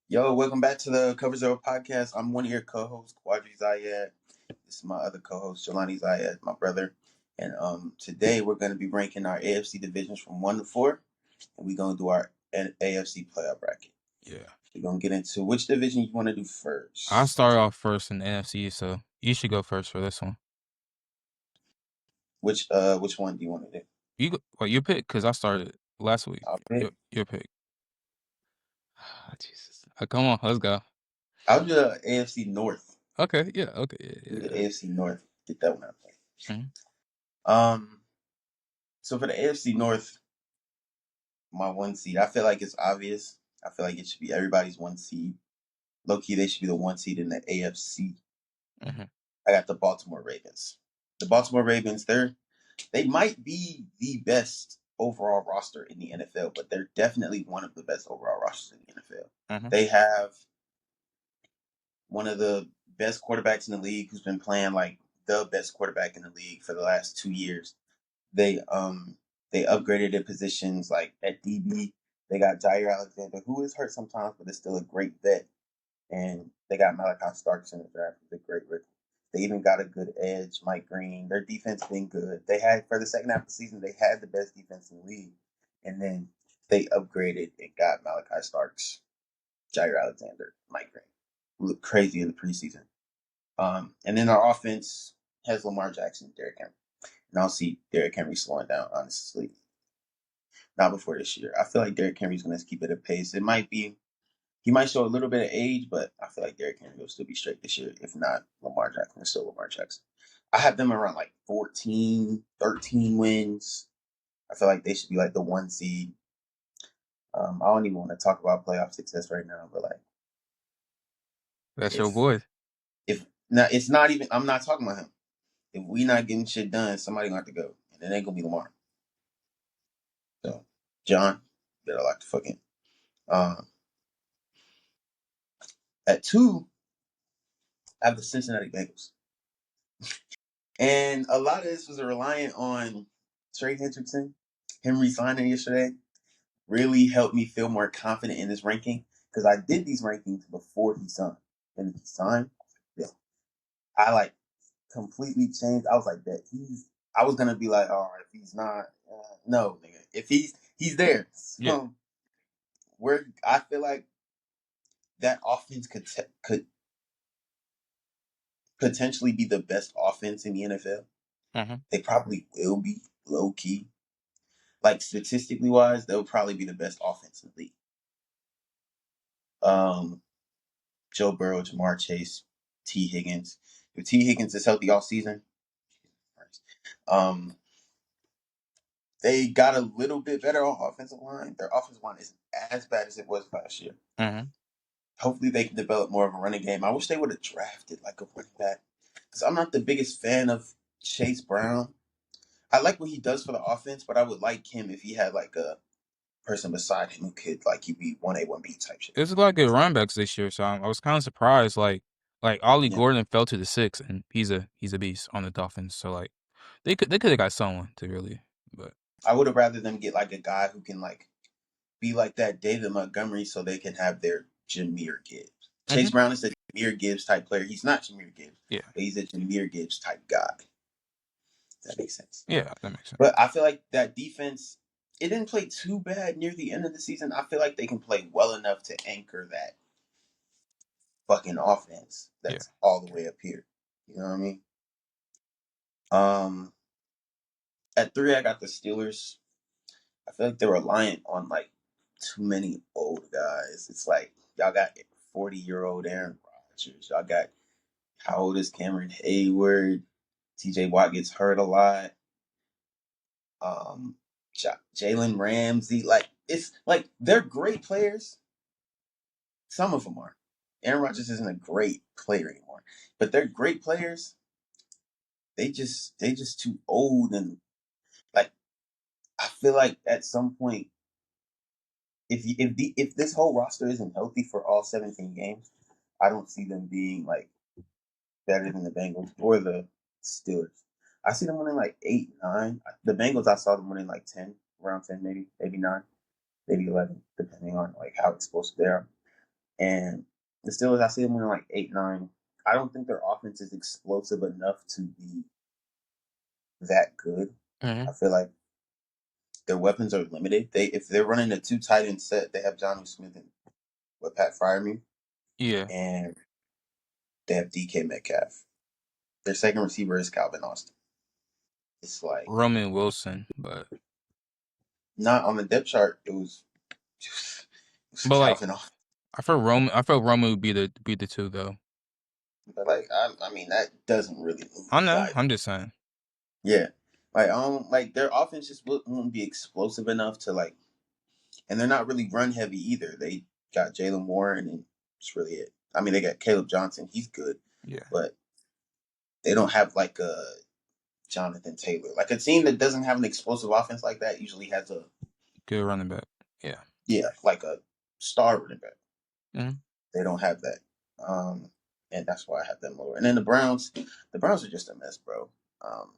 Yo, welcome back to the Cover Zero podcast. I'm one of your co-hosts, Quadri Zayed. This is my other co-host, Jelani Zayed, my brother. And today we're going to be ranking our AFC divisions from 1 to 4. And we're going to do our AFC playoff bracket. Yeah. We're going to get into which division you want to do I'll first. start off first in the NFC, so you should go first for this one. Which one do you want to do? You pick, because I started last week. I'll pick. Your pick. Jesus. Come on, let's go. I'll do the AFC North. Okay, yeah, okay. Do the Yeah. AFC North. Get that one out there. Mhm. So for the AFC North, my one seed, I feel like it's obvious. I feel like it should be everybody's one seed. Low key, they should be the one seed in the AFC. Mhm. I got the Baltimore Ravens. The Baltimore Ravens, they might be the best overall roster in the NFL, but they're definitely one of the best overall rosters in the NFL. Mhm. They have one of the best quarterbacks in the league who's been playing like the best quarterback in the league for the last 2 years. They upgraded their positions like at DB. They got Jair Alexander, who is hurt sometimes, but is still a great vet. And they got Malachi Starks in the draft, who's a great rookie. They even got a good edge, Mike Green. Their defense been good. They had for the second half of the season, they had the best defense in the league. And then they upgraded and got Malachi Starks, Jair Alexander, Mike Green. Looked crazy in the preseason. And then our offense has Lamar Jackson, Derrick Henry. And I'll see Derrick Henry slowing down, honestly. Not before this year. I feel like Derrick Henry's going to keep it at pace. It might be he might show a little bit of age, but I feel like Derrick Henry will still be straight this year. If not, Lamar Jackson is still Lamar Jackson. I have them around like 14, 13 wins. I feel like they should be like the one seed. I don't even want to talk about playoff success right now, but like That's your if boy. if now it's not even I'm not talking about him. If we not getting shit done, somebody gonna have to go. And it ain't gonna be Lamar. So John, better lock the fuck in. Um, at 2, I have the Cincinnati Bengals. And a lot of this was reliant on Trey Hendrickson. Him resigning yesterday really helped me feel more confident in this ranking because I did these rankings before he signed. And he signed, yeah, I like completely changed. I was like, that I was gonna be like, all right, if he's not, no, nigga, if he's there. Yeah. So I feel like that offense could potentially be the best offense in the NFL. Mhm. They probably will be low key. Like statistically wise, they'll probably be the best offense in the league. Um, Joe Burrow, Jamar Chase, T. Higgins. If T. Higgins is healthy all season, um, they got a little bit better on offensive line. Their offensive line isn't as bad as it was last year. Mhm. Hopefully, they can develop more of a running game. I wish they would have drafted like a running back because I'm not the biggest fan of Chase Brown. I like what he does for the offense, but I would like him if he had like a person beside him who could like he be 1A 1B type shit. There's a lot of good running backs this year, so I was kind of surprised. Like Ollie Yeah. Gordon fell to the 6, and he's a beast on the Dolphins. So like they could have got someone to really, but I would have rather them get like a guy who can like be like that David Montgomery so they can have their Jameer Gibbs. Chase Mhm. Brown is a Jameer Gibbs type player. He's not Jameer Gibbs, Yeah, but he's a Jameer Gibbs type guy. That makes sense. yeah, that makes sense. But I feel like that defense, it didn't play too bad near the end of the season. I feel like they can play well enough to anchor that fucking offense Yeah. that's all the way up here. You know what I mean? Um, at 3, I got the Steelers. I feel like they're reliant on like too many old guys. It's like y'all got 40-year-old Aaron Rodgers. Y'all got how old is Cameron Hayward? TJ Watt gets hurt a lot. Um, Jalen Ramsey. Like it's like they're great players. Some of them are. Aaron Rodgers isn't a great player anymore, but they're great players. They just too old and like I feel like at some point if this whole roster isn't healthy for all 17 games, I don't see them being like better than the Bengals or the Steelers. I see them winning like 8, 9. The Bengals, I saw them winning like 10, around 10, maybe 9, maybe 11, depending on like how explosive they are. And the Steelers, I see them winning like 8-9. I don't think their offense is explosive enough to be that good. Mhm. I feel like their weapons are limited. If they're running a two tight end set, they have Johnny Smith and with Pat Fryermuth, Yeah. and they have DK Metcalf. Their second receiver is Calvin Austin. It's like Roman Wilson, but not on the depth chart. It was but like Calvin Austin. I felt Roman would be the two though. But like I mean that doesn't really move I the know. dial. I'm just saying. Yeah, like their offense just won't be explosive enough to like, and they're not really run heavy either. They got Jalen Warren and that's really it. I mean they got Caleb Johnson. He's good, Yeah. but they don't have like a Jonathan Taylor. Like a team that doesn't have an explosive offense like that usually has a Good running back. Yeah. yeah like a star running back. Mhm. They don't have that. Um, and that's why I have them lower. And then the Browns are just a mess, bro. Um,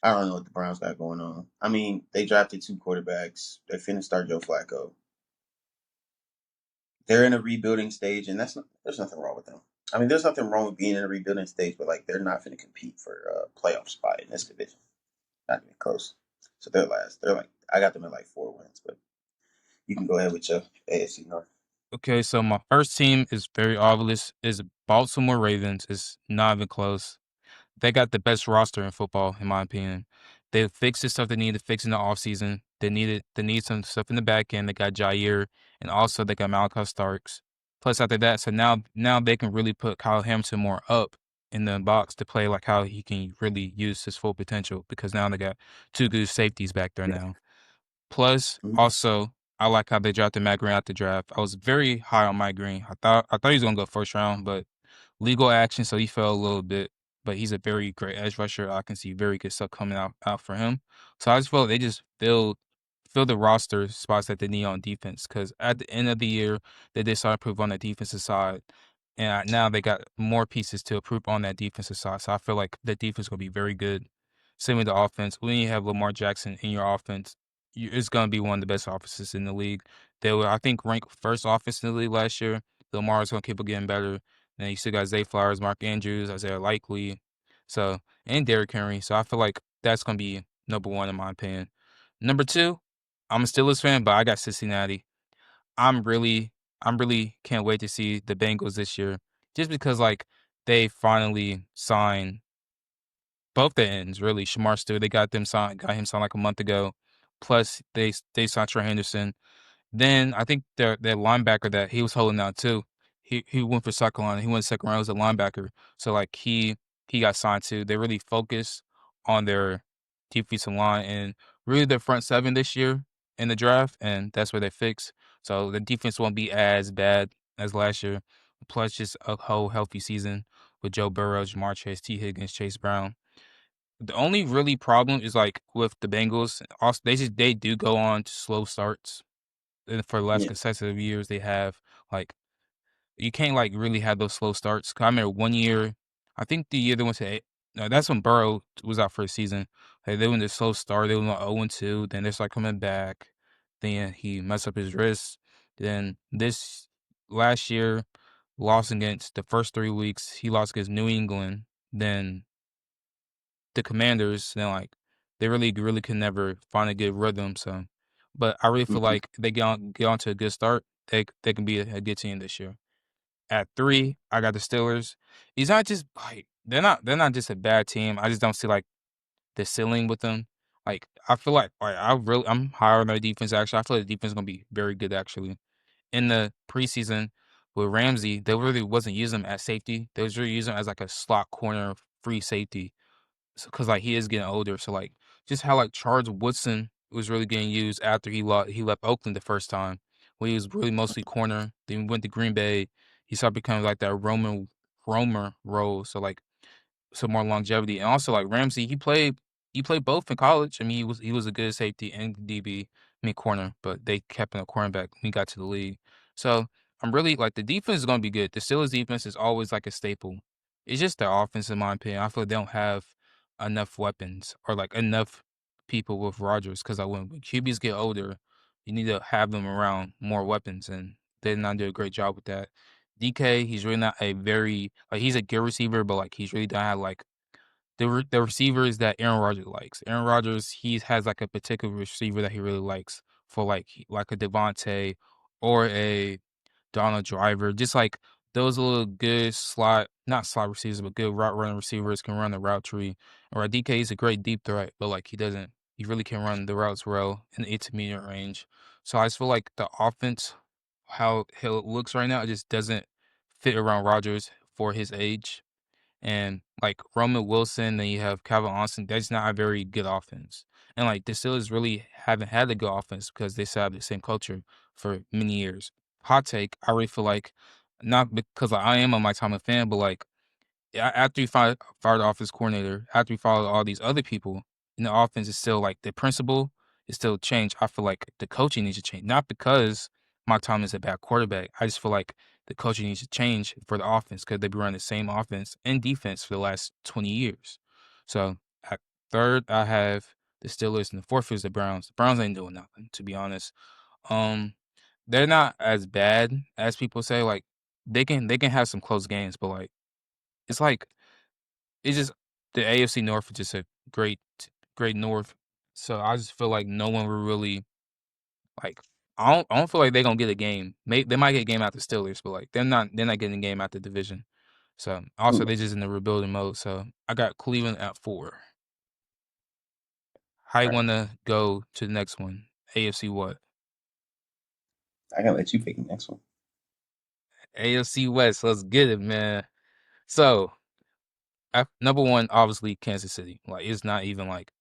I don't know what the Browns got going on. I mean, they drafted two quarterbacks. They finished start Joe Flacco. They're in a rebuilding stage, and there's nothing wrong with them. I mean, there's nothing wrong with being in a rebuilding stage, but like they're not going to compete for a playoff spot in this division. Not even close. So they're last. They're like I got them at like 4 wins, but you can go ahead with your AFC North. Okay, so my first team is very obvious. Is Baltimore Ravens. It's not even close. They got the best roster in football, in my opinion. They fixed the stuff they needed to fix in the offseason. They need some stuff in the back end. They got Jair and also they got Malachi Starks. Plus after that, so now they can really put Kyle Hamilton more up in the box to play like how he can really use his full potential because now they got two good safeties back there Yeah. now. Plus, Mhm. also, I like how they drafted Matt Green at the draft. I was very high on Matt Green. I thought he was gonna go first round, but legal action, so he fell a little bit. But he's a very great edge rusher. I can see very good stuff coming out for him. So I just felt they just filled the roster spots that they need on defense. Because at the end of the year, they did start to improve on the defensive side, and now they got more pieces to improve on that defensive side. So I feel like the defense will be very good. Same with the offense. When you have Lamar Jackson in your offense, it's going to be one of the best offenses in the league. They were, I think, ranked first offense in the league last year. Lamar's going to keep getting better. Then you still got Zay Flowers, Mark Andrews, Isaiah Likely, so and Derrick Henry. So I feel like that's going to be number one in my opinion. Number two, I'm a Steelers fan, but I got Cincinnati. I'm really, I'm really can't wait to see the Bengals this year, just because like they finally signed both the ends, really. Shamar Stewart, they got him signed like a month ago. Plus, they signed Trey Henderson. Then I think their linebacker that he was holding out too. He went for second line. He went second round as a linebacker. So like he got signed too. They really focused on their defensive line and really their front seven this year in the draft, and that's where they fixed. So the defense won't be as bad as last year. Plus, just a whole healthy season with Joe Burrow, Jamar Chase, T. Higgins, Chase Brown. The only really problem is like with the Bengals. Also, they do go on to slow starts. And for the last Yeah. consecutive years, they have like you can't like really have those slow starts. 'Cause I remember one year, I think the year they went to no, that's when Burrow was out for a season. Like, they went to slow start. They went 0-2. Then they start coming back. Then he messed up his wrist. Then this last year, lost against the first 3 weeks. He lost against New England. Then the Commanders, they're like they really can never find a good rhythm. So, but I really feel Mhm. like they get on to a good start. They can be a good team this year. At three, I got the Steelers. It's not just like they're not just a bad team. I just don't see like the ceiling with them. Like I feel like I'm higher on their defense actually. I feel like the defense is gonna be very good actually. In the preseason with Ramsey, they really wasn't using him as safety. They was really using him as like a slot corner free safety. Because like he is getting older, so like just how like Charles Woodson was really getting used after he left Oakland the first time, when he was really mostly corner. Then he went to Green Bay. He started becoming like that Romer role, so like some more longevity. And also like Ramsey, he played both in college. I mean, he was a good safety and DB, I mean corner, but they kept him a cornerback when he got to the league. So I'm really like the defense is gonna be good. The Steelers defense is always like a staple. It's just their offense, in my opinion. I feel like they don't have enough weapons or like enough people with Rodgers because when QBs get older, you need to have them around more weapons, and they did not do a great job with that. DK, he's really not a very like he's a good receiver, but like he's really don't have like the receivers that Aaron Rodgers likes. Aaron Rodgers, he has like a particular receiver that he really likes for like a Devontae or a Donald Driver, just like those little good slot, not slot receivers, but good route running receivers can run the route tree. Or DK is a great deep threat, but like he really can run the routes well in the intermediate range. So I just feel like the offense, how it looks right now, it just doesn't fit around Rodgers for his age. And like Roman Wilson, then you have Calvin Austin. That's not a very good offense. And like the Steelers really haven't had a good offense because they still have the same culture for many years. Hot take, I really feel like not because like, I am a Mike Tomlin fan, but like after you fired the offense coordinator, after you fired all these other people, and the offense is still like the principle is still changed. I feel like the coaching needs to change, not because Mike Tomlin is a bad quarterback. I just feel like the coaching needs to change for the offense because they've been running the same offense and defense for the last 20 years. So at third, I have the Steelers, and the fourth is the Browns. The Browns ain't doing nothing, to be honest. Um, they're not as bad as people say. Like they can have some close games, but it's like it's just the AFC North is just a great North. So I just feel like no one will really like. I don't feel like they're gonna get a game. They might get a game out the Steelers, but like they're not getting a game out the division. So also Hmm. they're just in the rebuilding mode. So I got Cleveland at 4. How you Right. wanna go to the next one? AFC what? I gotta let you pick the next one. AFC West. Let's get it, man. So number one, obviously Kansas City. Like it's not even like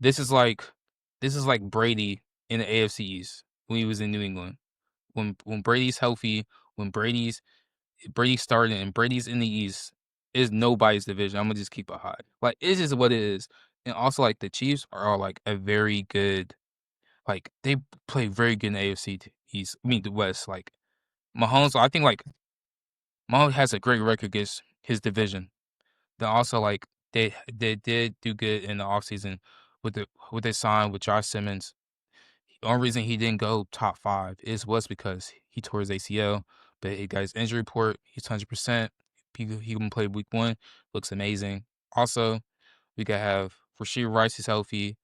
This is like this is like Brady in the AFC East when he was in New England. When Brady's healthy, when Brady's starting and Brady's in the East, is nobody's division. I'm gonna just keep it high. Like it's just what it is. And also like the Chiefs are like a very good they play very good in the AFC East. I mean the West. Like Mahomes, I think like Mahomes has a great record against his division. Then also like they did do good in the offseason with their sign with Josh Simmons. The only reason he didn't go top 5 was because he tore his ACL, but he got his injury report. He's 100%. He can play week 1. Looks amazing. Also, we got have Rasheed Rice is healthy.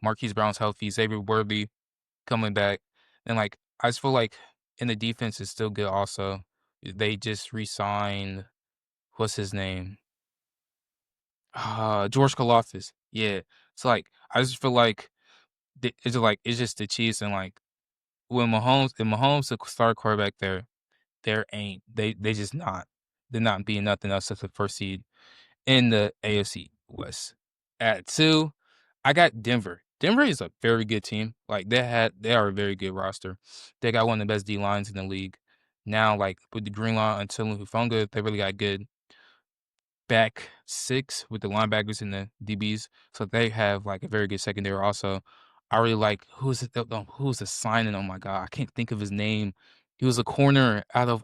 Marquise Brown's healthy. Xavier Worthy coming back. And like I just feel like in the defense is still good also. They just re-signed what's his name? George Kalafis. Yeah. It's like I just feel like it's just the Chiefs and like when Mahomes the star quarterback there ain't they just not they're not being nothing else as the first seed in the AFC West. At 2, I got Denver. Denver is a very good team. Like they are a very good roster. They got one of the best D lines in the league. Now, like with the Green Line until Hufunga, they really got good back 6 with the linebackers and the DBs. So they have like a very good secondary also. I really like who's the signing? Oh my god, I can't think of his name. He was a corner out of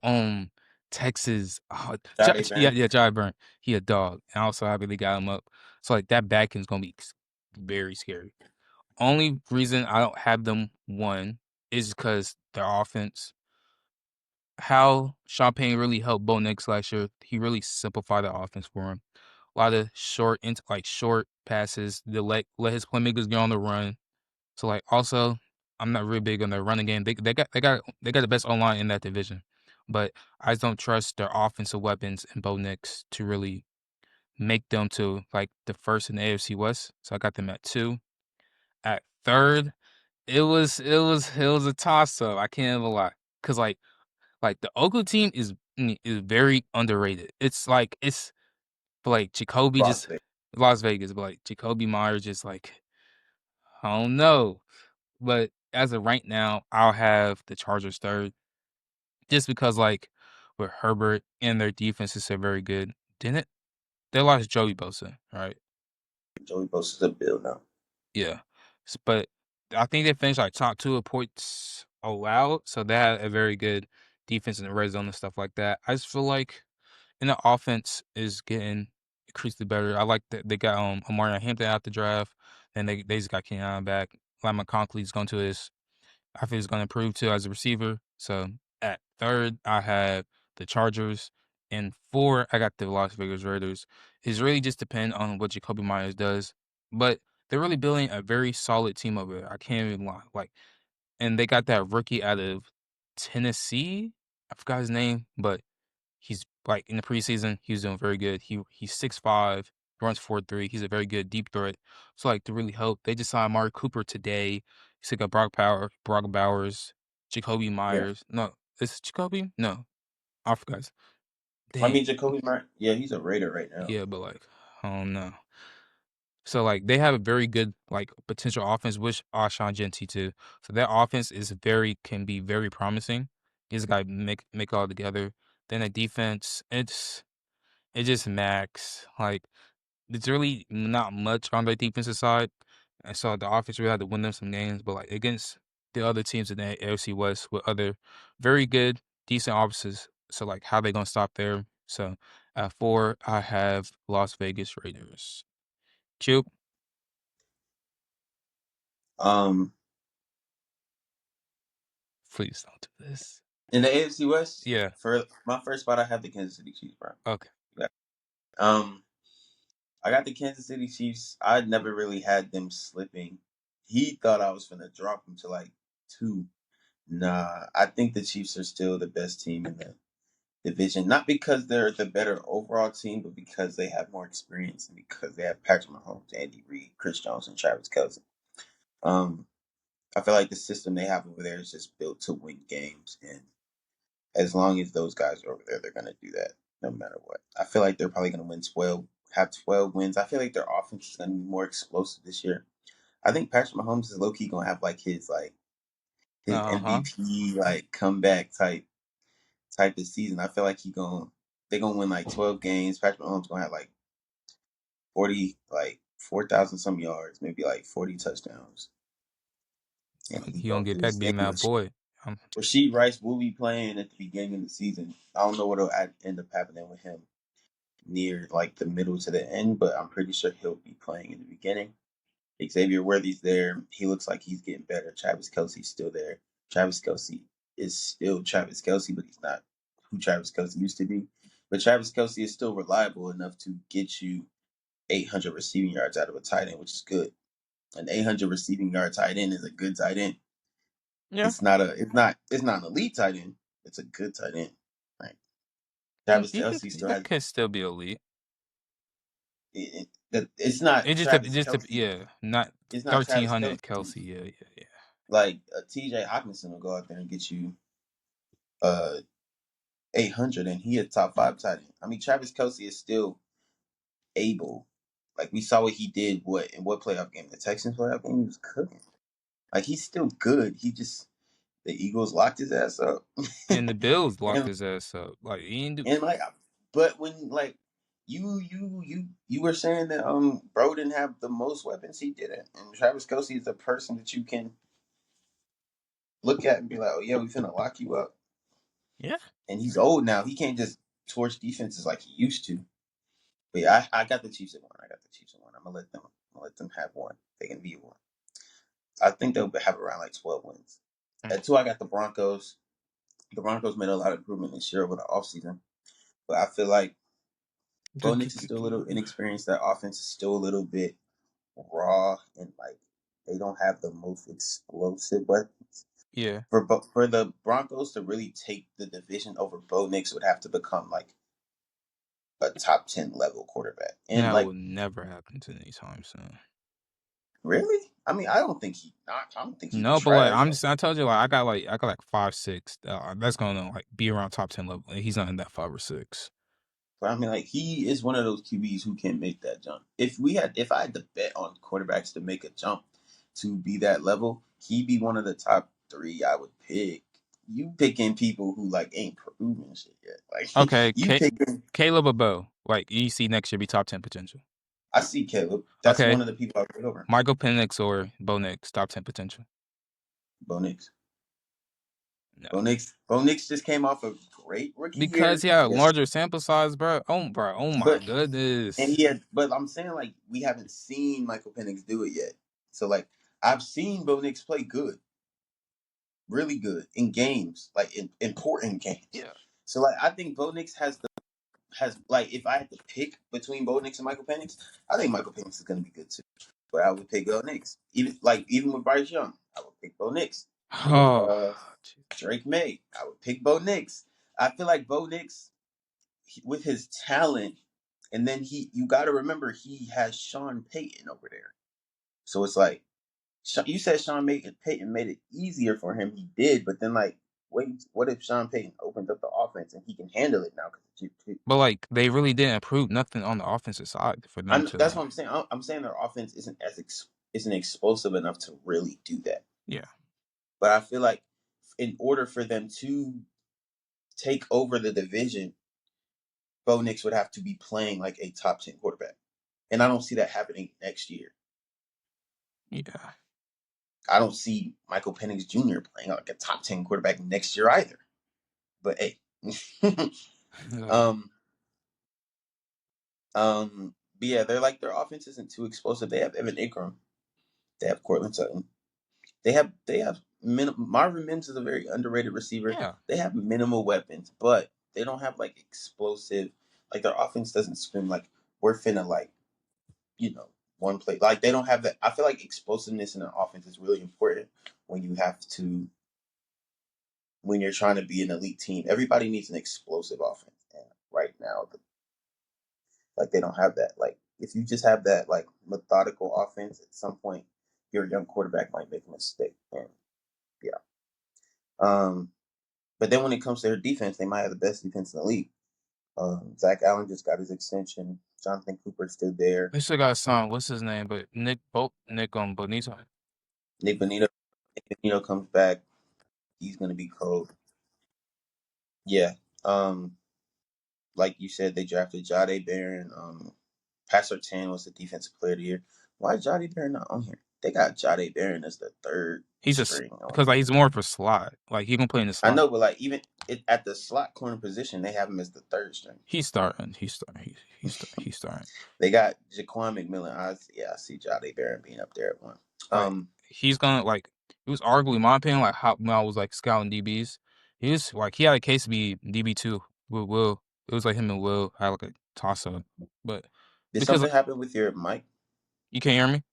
Texas. Oh, Jade yeah, Burns. yeah, Jai Burn. He a dog. And also I really got him up. So like that back end's gonna be very scary. Only reason I don't have them one is because their offense. How Champagne really helped Bo Nix last year, he really simplified the offense for him. A lot of short passes to let his playmakers get on the run. So like also, I'm not really big on their running game. They got the best online in that division, but I just don't trust their offensive weapons and Bo Nix to really make them to like the first in the AFC West. So I got them at 2. At third, it was a toss up. I can't even lie, cause like the Oakland team is very underrated. It's like Jacoby Las just Vegas. Las Vegas, but like Jacoby Myers just like I don't know. But as of right now, I'll have the Chargers third. Just because like with Herbert and their defenses are very good. Didn't it? They lost Joey Bosa, right? Joey Bosa's a bill now. Yeah. But I think they finished like top 2 of points allowed. So they had a very good defense in the red zone and stuff like that. I just feel like and the offense is getting increasingly better. I like that they got Omarion Hampton out the draft, and they just got Kenyon back. Like McConkey's going to his, I think he's going to improve too as a receiver. So 3rd, I have the Chargers, and 4, I got the Las Vegas Raiders. It's really just depend on what Jacoby Myers does, but they're really building a very solid team over there. I can't even lie. Like, and they got that rookie out of Tennessee. I forgot his name, but he's like in the preseason, he was doing very good. He's 6'5", runs 4.3. He's a very good deep threat. So like to really help, they just signed Amari Cooper today. He got Brock Bowers, Jacoby Yeah. Myers. No, is it Jacoby? No, I forgot. I Dang. mean, Jacoby Myers, yeah, he's a Raider right now. Yeah, but like, I don't know. So like they have a very good like potential offense, which Alshon Genty too. So their offense is can be very promising. He's got make it all together. Then the defense, it's just max. Like there's really not much on their defensive side. And so the offense really had to win them some games. But like against the other teams in the AFC West with other very good, decent offenses. So like how they gonna stop there? So at 4, I have Las Vegas Raiders. Cube, Um, please don't do this. in the AFC West, Yeah. for my first spot, I have the Kansas City Chiefs, bro. Okay. Yeah. Um, I got the Kansas City Chiefs. I never really had them slipping. He thought I was gonna drop them to like 2. Nah, I think the Chiefs are still the best team in the division. Not because they're the better overall team, but because they have more experience and because they have Patrick Mahomes, Andy Reid, Chris Jones, and Travis Kelce. Um, I feel like the system they have over there is just built to win games, and as long as those guys are over there, they're gonna do that no matter what. I feel like they're probably gonna win 12, have 12 wins. I feel like their offense is gonna be more explosive this year. I think Patrick Mahomes is low key gonna have like his Uh-huh. MVP like comeback type of season. I feel like they're gonna win like 12 games. Patrick Mahomes gonna have like 40 like 4,000 some yards, maybe like 40 touchdowns, and he He gonna gonna get do back his thing. being that boy. Rasheed Rice will be playing at the beginning of the season. I don't know what'll end up happening with him near like the middle to the end, but I'm pretty sure he'll be playing in the beginning. Xavier Worthy's there. He looks like he's getting better. Travis Kelsey's still there. Travis Kelsey is still Travis Kelsey, but he's not who Travis Kelsey used to be. But Travis Kelsey is still reliable enough to get you 800 receiving yards out of a tight end, which is good. An 800 receiving yard tight end is a good tight end. Yeah. It's not an elite tight end. It's a good tight end. Right. He Travis he Kelsey could still has can still be elite. it's not Travis Kelsey. Yeah, not It's not Travis 1,300 Kelsey. Kelsey. Yeah, yeah, yeah. Like TJ Hawkinson will go out there and get you uh 800, and he a top 5 tight end. I mean, Travis Kelsey is still able. Like we saw what he did. What in what playoff game? The Texans playoff game. He was cooking. Like he's still good. He just the Eagles locked his ass up. And the Bills locked and his ass up. Like he didn't do. and like, but when like you were saying that bro didn't have the most weapons, he didn't. And Travis Kelsey is a person that you can look at and be like, oh yeah, we finna lock you up. Yeah. And he's old now. He can't just torch defenses like he used to. But yeah, I got the Chiefs at 1. I got the Chiefs at 1. I'm gonna let them have 1. They can be 1. I think they'll have around like 12 wins. Mm. At 2, I got the Broncos. The Broncos made a lot of improvement this year over the offseason. But I feel like Bo Nix is still a little inexperienced. That offense is still a little bit raw, and like they don't have the most explosive weapons. Yeah. For the Broncos to really take the division over Bo Nix would have to become like a top 10 level quarterback. And That will like, never happen to anytime soon. really? I mean, I don't think he's No, but like trash. I told you like I got like 5'6". That's gonna like be around top 10 level. And he's not in that 5 or 6. But I mean, like, he is one of those QBs who can make that jump. If I had to bet on quarterbacks to make a jump to be that level, he'd be one of the top 3 I would pick. You picking people who like ain't proven shit yet. Like Okay, you picking. Caleb or Bo. Like you see next year be top 10 potential. I see Caleb. That's one Okay, of the people I would pick over Michael Penix or Bo Nix, top 10 potential. Bo Nix. No. Bo Nix just came off a great rookie Because year. he had a Yes, larger sample size, bro. Oh my but and goodness. he had. But I'm saying like we haven't seen Michael Penix do it yet. So like I've seen Bo Nix play good. really good in games, like in important games. Yeah. So like I think Bo Nix has like if I had to pick between Bo Nix and Michael Penix, I think Michael Penix is gonna be good too. But I would pick Bo Nix. Even with Bryce Young, I would pick Bo Nix. With Oh, Drake May, I would pick Bo Nix. I feel like Bo Nix with his talent, and then you got to remember he has Sean Payton over there. So it's like you said Payton made it easier for him. He did, but then like, wait, what if Sean Payton opened up the offense and he can handle it now? but like they really didn't improve nothing on the offensive side for them to That's like. what I'm saying. I'm saying their offense isn't explosive enough to really do that. Yeah. But I feel like in order for them to take over the division, Bo Nix would have to be playing like a top 10 quarterback, and I don't see that happening next year. Yeah. I don't see Michael Penix Jr. playing like a top 10 quarterback next year either. But hey, um, but yeah, they're like their offense isn't too explosive. They have Evan Ingram, they have Cortland Sutton, Marvin Mims is a very underrated receiver. Yeah. They have minimal weapons, but they don't have like explosive. Like their offense doesn't scream like we're finna like one play. Like they don't have that. I feel like explosiveness in an offense is really important when you have to when you're trying to be an elite team. Everybody needs an explosive offense, and right now, like they don't have that. Like if you just have that like methodical offense, at some point your young quarterback might make a mistake, and yeah. Um, but then when it comes to their defense, they might have the best defense in the league. Zach Allen just got his extension. Jonathan Cooper's still there. They still got a son. What's his name? But Nick Bonito. Nick Bonito comes back. He's gonna be cold. Yeah. Um, like you said, they drafted Jade Barron. Pastor Tan was the defensive player of the year. Why is Jade Barron not on here? They got Jade Barron as the third He's just string on. because like he's more of a slot. Like he can play in the I slot. know, but like even at the slot corner position, they have him as the third string. He's starting. He's starting. They got Jaquan McMillan. I see Jade Barron being up there at one. Like Um, he's gonna like it was arguably in my opinion like how when I was like scouting DBs. He was like he had a case to be DB2 with Will. It was like him and Will had like a toss up. But did because something happen with your mic? you can't hear me?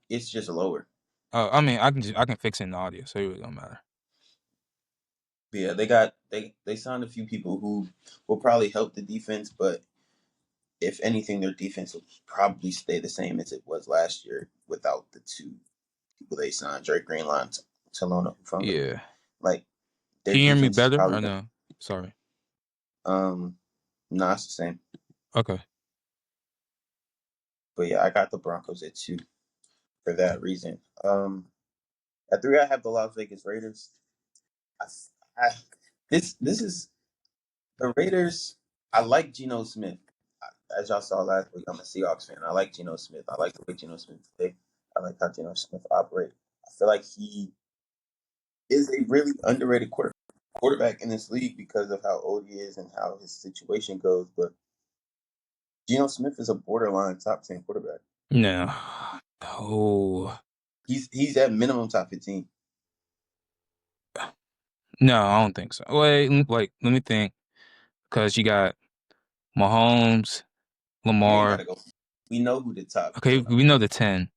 It's just lower. I mean I can fix it in the audio, so it really don't matter. But yeah, they signed a few people who will probably help the defense, but if anything, their defense will probably stay the same as it was last year without the two people they signed, Drake Greenlaw and Talona Hufanga. Yeah. Like their Can you hear me defense is better probably or no? Sorry. no, it's the same. Okay. But yeah, I got the Broncos at 2 for that reason. At 3, I have the Las Vegas Raiders. I, I this is the Raiders. I like Geno Smith. As y'all saw last week, I'm a Seahawks fan. I like Geno Smith. I like the way Geno Smith plays. I like how Geno Smith operates. I feel like he is a really underrated quarterback in this league because of how old he is and how his situation goes. But Geno Smith is a borderline top 10 quarterback. No. No. He's at minimum top 15. No, I don't think so. Wait, like let me think. Because you got Mahomes, You ain't gotta Lamar. go. We know who the top Okay, 10 are. we know the 10.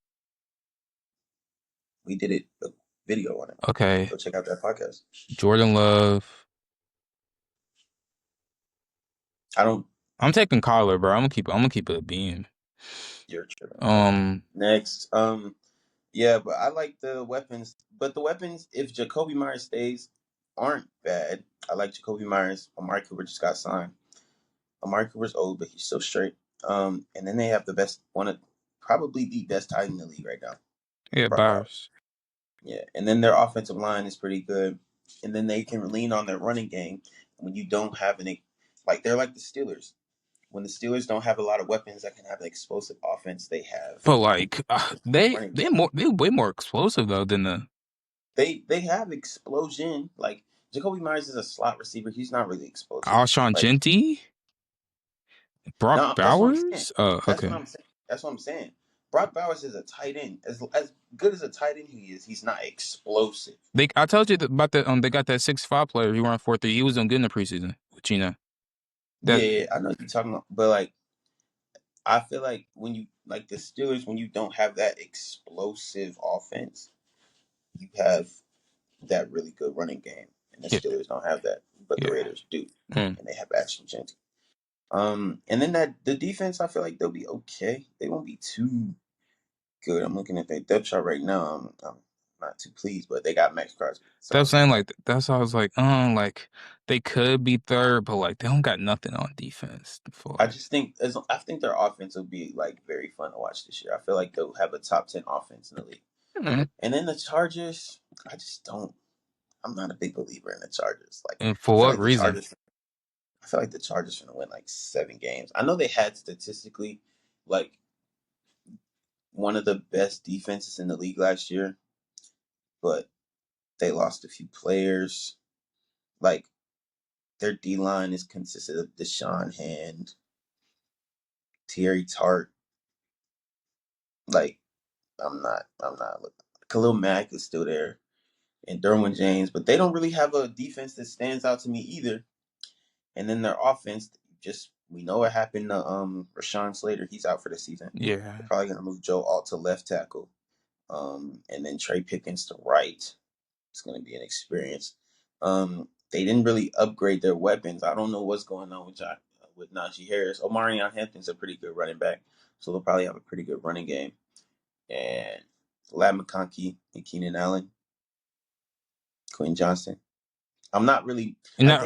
We did a video on it. Okay. Go check out that podcast. Jordan Love. I don't. I'm taking Kyler, bro. I'm gonna keep it a beam. You're tripping. Um, Next, yeah, but I like the weapons. But the weapons, if Jacoby Myers stays, aren't bad. I like Jacoby Myers. Amari Cooper just got signed. Amari Cooper's old, but he's still straight. And then they have the best one of probably the best tight end in the league right now. yeah, Brock Bowers. Bowers. Yeah, and then their offensive line is pretty good, and then they can lean on their running game when you don't have any. Like they're like the Steelers. When the Steelers don't have a lot of weapons that can have an explosive offense, they have But like running they game. way more explosive though than the They have explosion. Like Jacoby Myers is a slot receiver. He's not really explosive. Alshon Like Genty, Brock no, that's what I'm saying. Bowers. That's what Okay. I'm saying. That's what I'm saying. Brock Bowers is a tight end. As good as a tight end he is, he's not explosive. I told you about they got that 6'5" player. He ran 4.3. He was doing good in the preseason. But that Yeah, I know you're talking about, but like I feel like when you like the Steelers, when you don't have that explosive offense, you have that really good running game, and the yeah Steelers don't have that, but the yeah. Raiders do, Mm. and they have Ashton Jeanty. And then that the defense, I feel like they'll be okay. They won't be too good. I'm looking at their depth chart right now. I'm not too pleased, but they got Max Crosby, That's so saying like that's how I was like they could be third, but like they don't got nothing on defense for I just think I think their offense will be like very fun to watch this year. I feel like they'll have a top 10 offense in the league. it. And then the Chargers, I just don't. I'm not a big believer in the Chargers. Like And I for feel what like the reason? Chargers. I feel like the Chargers gonna win like 7 games. I know they had statistically like one of the best defenses in the league last year, but they lost a few players. Like their D line is consisted of Deshaun Hand, Thierry Tart. Like I'm not looking. Khalil Mack is still there, and Derwin James, but they don't really have a defense that stands out to me either. And then their offense, just we know what happened to Rashawn Slater. He's out for the season. They're Yeah. probably gonna move Joe Alt to left tackle, and then Trey Pickens to right. It's gonna be an experience. They didn't really upgrade their weapons. I don't know what's going on with Najee Harris. Omarion Hampton's a pretty good running back, so they'll probably have a pretty good running game. And Lad McConkey and Keenan Allen, Quinn Johnson. I'm not really And like that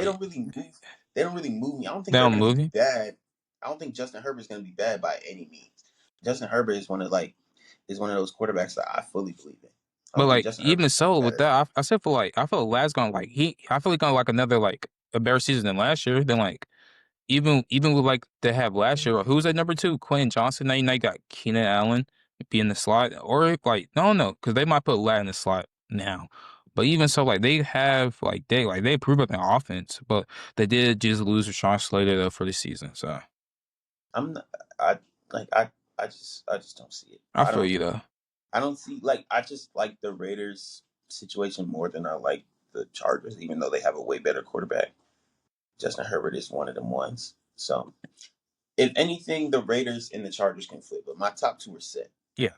they don't really move me. I don't think they're down gonna be movie. bad. I don't think Justin Herbert's gonna be bad by any means. Justin Herbert is one of those quarterbacks that I fully believe in. I But don't think like Justin even Herbert's gonna be so bad with at all. that, I said for like I feel Lad's gonna like I feel like gonna like another like a better season than last year. Then like even with like they have last year, who was at number two? Quentin Johnson. Now you got Keenan Allen be in the slot, or like no, because they might put Lad in the slot now. But even so, like they have they improved on their offense, but they did just lose Rashawn Slater though for the season. So I'm not, I like I just don't see it. I feel you though. I don't see like I just like the Raiders situation more than I like the Chargers, even though they have a way better quarterback. Justin Herbert is one of them ones. So if anything, the Raiders and the Chargers can flip, but my top two are set. Yeah.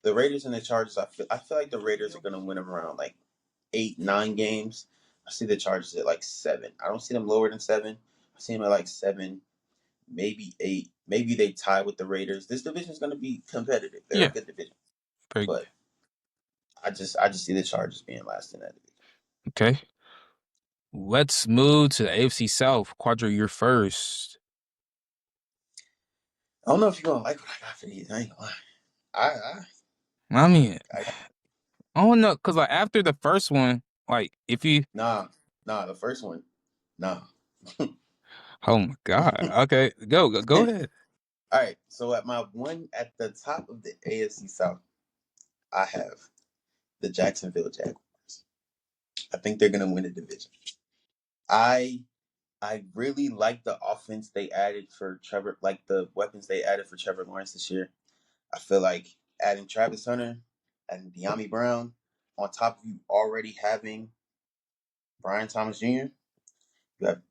The Raiders and the Chargers, I feel like the Raiders are gonna win them around like 8, 9 games. I see the Chargers at like 7. I don't see them lower than 7. I see them at like 7, maybe 8. Maybe they tie with the Raiders. This division is gonna be competitive. They're a Yeah. good division, Very but I just see the Chargers being last in that division. okay. Let's move to the AFC South. Quadra, you're first. I don't know if you're gonna like what I got for these. I ain't gonna lie. I mean, I I don't know, cause like after the first one, like if you, nah, nah. The first one, nah. All oh my God, okay, go ahead. right. So at my one at the top of the AFC South, I have the Jacksonville Jaguars. I think they're gonna win the division. I I really like the offense they added for Trevor, like the weapons they added for Trevor Lawrence this year. I feel like adding Travis Hunter, adding De'Ami Brown, on top of you already having Brian Thomas Jr., you have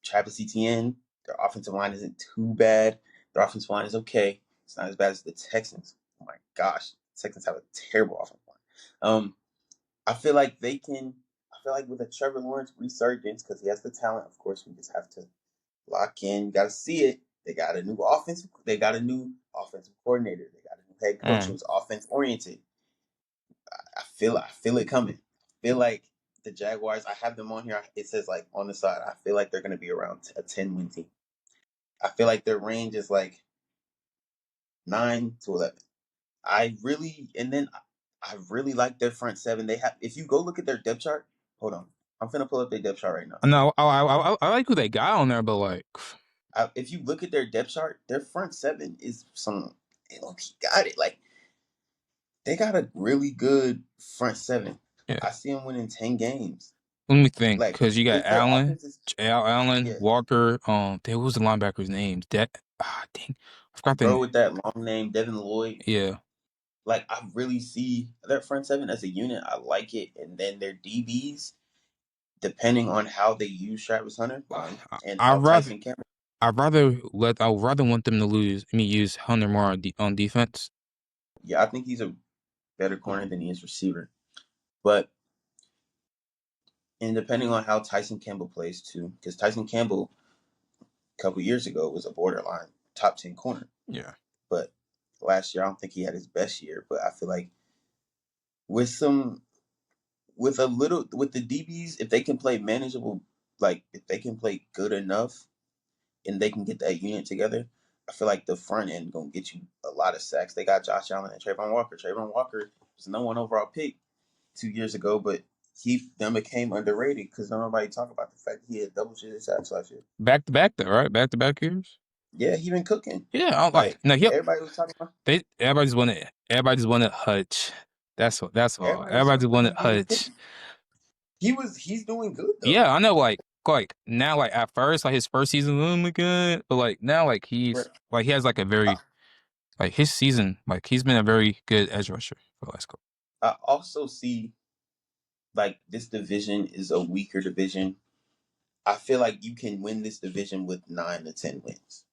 Travis Etienne. Their offensive line isn't too bad. Their offensive line is okay. It's not as bad as the Texans. Oh my gosh, the Texans have a terrible offensive line. I feel like they can. I feel like with a Trevor Lawrence resurgence, because he has the talent. Of course, we just have to lock in. You got to see it. They got a new offensive. They got a new offensive coordinator. They got a new head coach Mm. who's offense oriented. I feel it coming. I feel like the Jaguars. I have them on here. It says like on the side. I feel like they're going to be around a 10-win team. I feel like their range is like 9 to 11. I really and then I really like their front seven. They have. If you go look at their depth chart, hold on. I'm finna pull up their depth chart right now. No, I like who they got on there, but like, If you look at their depth chart, their front seven is some. He got it. Like they got a really good front seven. yeah. I see them winning 10 games. Let me think, Like cause you got their Allen, offense is Allen, yeah. Walker. What was the linebacker's names? That dang. I forgot the bro with that long name, Devin Lloyd. yeah. Like I really see their front seven as a unit. I like it, and then their DBs, depending on how they use Travis Hunter, one, and I how rather Tyson Campbell. I would rather want them to use Hunter more on defense. Yeah, I think he's a better corner than he is receiver. But and depending on how Tyson Campbell plays too, because Tyson Campbell a couple years ago was a borderline top 10 corner. Yeah. But last year I don't think he had his best year. But I feel like with some with a little with the DBs, if they can play manageable, like if they can play good enough and they can get that unit together, I feel like the front end gonna get you a lot of sacks. They got Josh Allen and Trayvon Walker. Trayvon Walker was no one overall pick 2 years ago, but he then became underrated because nobody talk about the fact that he had double-digit sacks last year. Back to back though, right? Back to back years. Yeah, he been cooking. Yeah, I'm like Like no, yep. everybody was talking about. Everybody just wanted Hutch. That's all. Everybody was Everybody talking just about wanted him being Hutch. picky. He's doing good though. Yeah, I know. Like now, like at first, like his first season, oh my god. But like now, like Bro, he has like a I, very like his season, like he's been a very good edge rusher for the last couple. I also see like this division is a weaker division. I feel like you can win this division with 9 to 10 wins.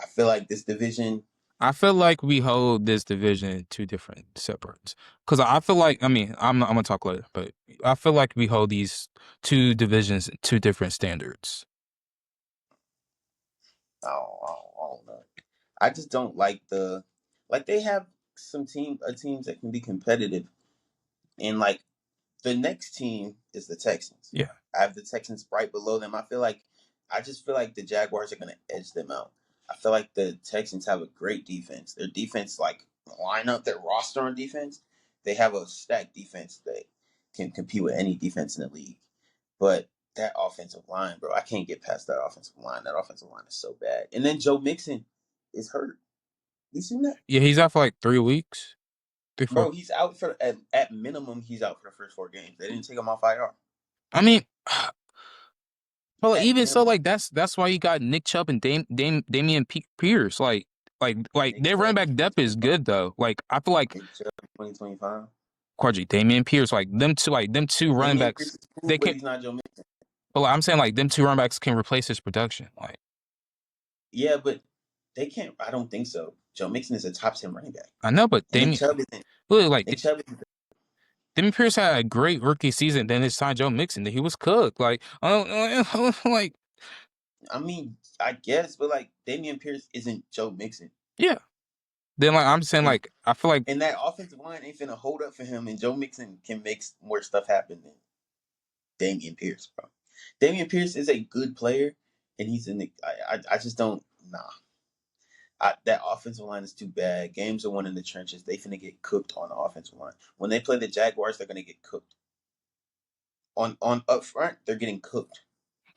I feel like this division. I feel like we hold this division in two different separates. Cause I feel like I'm gonna talk later, but I feel like we hold these two divisions in two different standards. I don't know. I just don't like like they have teams that can be competitive, and like the next team is the Texans. Yeah. I have the Texans right below them. I just feel like the Jaguars are gonna edge them out. I feel like the Texans have a great defense. Their defense, like line up their roster on defense, they have a stacked defense that can compete with any defense in the league. But that offensive line, bro, I can't get past that offensive line. That offensive line is so bad. And then Joe Mixon is hurt. You seen that? Yeah, he's out for like 3 weeks. 3, 4. Bro, he's out for at minimum. He's out for the first 4 games. They didn't take him off IR. I mean, but like, At even so, minimum, like that's why you got Nick Chubb and Damian Pierce. Like Nick their running Chubb in back depth is 2025. good though. Like I feel like Nick Chubb in 2025. Quadri, Damian Pierce, like them two running Damian backs, Pierce is cool, they but can. he's not Joe Mixon. But like, I'm saying like them two running backs can replace his production. Like Yeah, but they can't. I don't think so. Joe Mixon is a top 10 running back, I know, but and Nick Chubb isn't. really, like Nick Chubb isn't. Damian Pierce had a great rookie season. Then it's signed Joe Mixon. That he was cooked. Like I don't like I mean, I guess, but like Damian Pierce isn't Joe Mixon, yeah. Then like I'm saying and like I feel like and that offensive line ain't finna hold up for him. And Joe Mixon can make more stuff happen than Damian Pierce, bro. Damian Pierce is a good player, and he's in the. I just don't. Nah. That offensive line is too bad. Games are won in the trenches. They finna get cooked on the offensive line. When they play the Jaguars, they're gonna get cooked. On up front, they're getting cooked.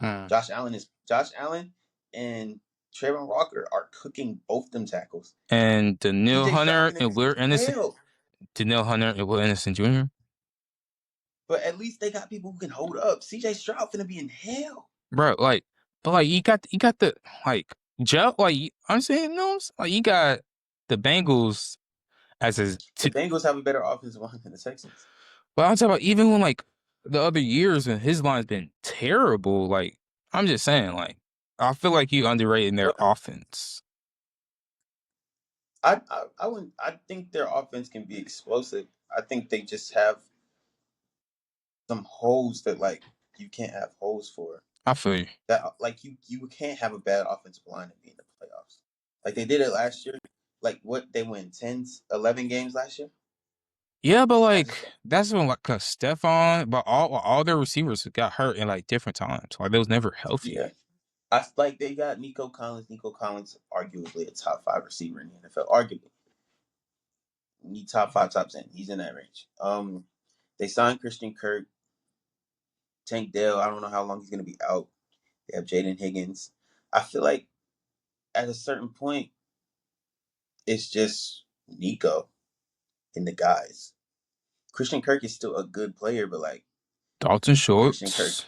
hmm. Josh Allen and Trayvon Walker are cooking both them tackles. And Daniil CJ Stroud Hunter finna and be Will in Anderson, hell. Daniil Hunter and Will Anderson Jr. But at least they got people who can hold up. CJ Stroud finna be in hell. Bro, like, but like you got the like Joe, like I'm saying no, like you got the Bengals as a The two. Bengals have a better offensive line than the Texans. But I'm talking about even when like the other years and his line's been terrible. Like I'm just saying, like I feel like you underrating their But offense. I wouldn't. I think their offense can be explosive. I think they just have some holes that like you can't have holes for. I feel you. That like you can't have a bad offensive line and be in the playoffs. Like they did it last year. Like what they win 10, 11 games last year. Yeah, but I like just that's when like cause Stephon, but all their receivers got hurt in like different times. Like they was never yeah. healthy. I like they got Nico Collins. Nico Collins, arguably a top 5 receiver in the NFL. Arguably, he top 5, top 10. He's in that range. They signed Christian Kirk, Tank Dell. I don't know how long he's gonna be out. They have Jaden Higgins. I feel like at a certain point, it's just Nico and the guys. Christian Kirk is still a good player, but like Dalton Christian Kirk, Schultz.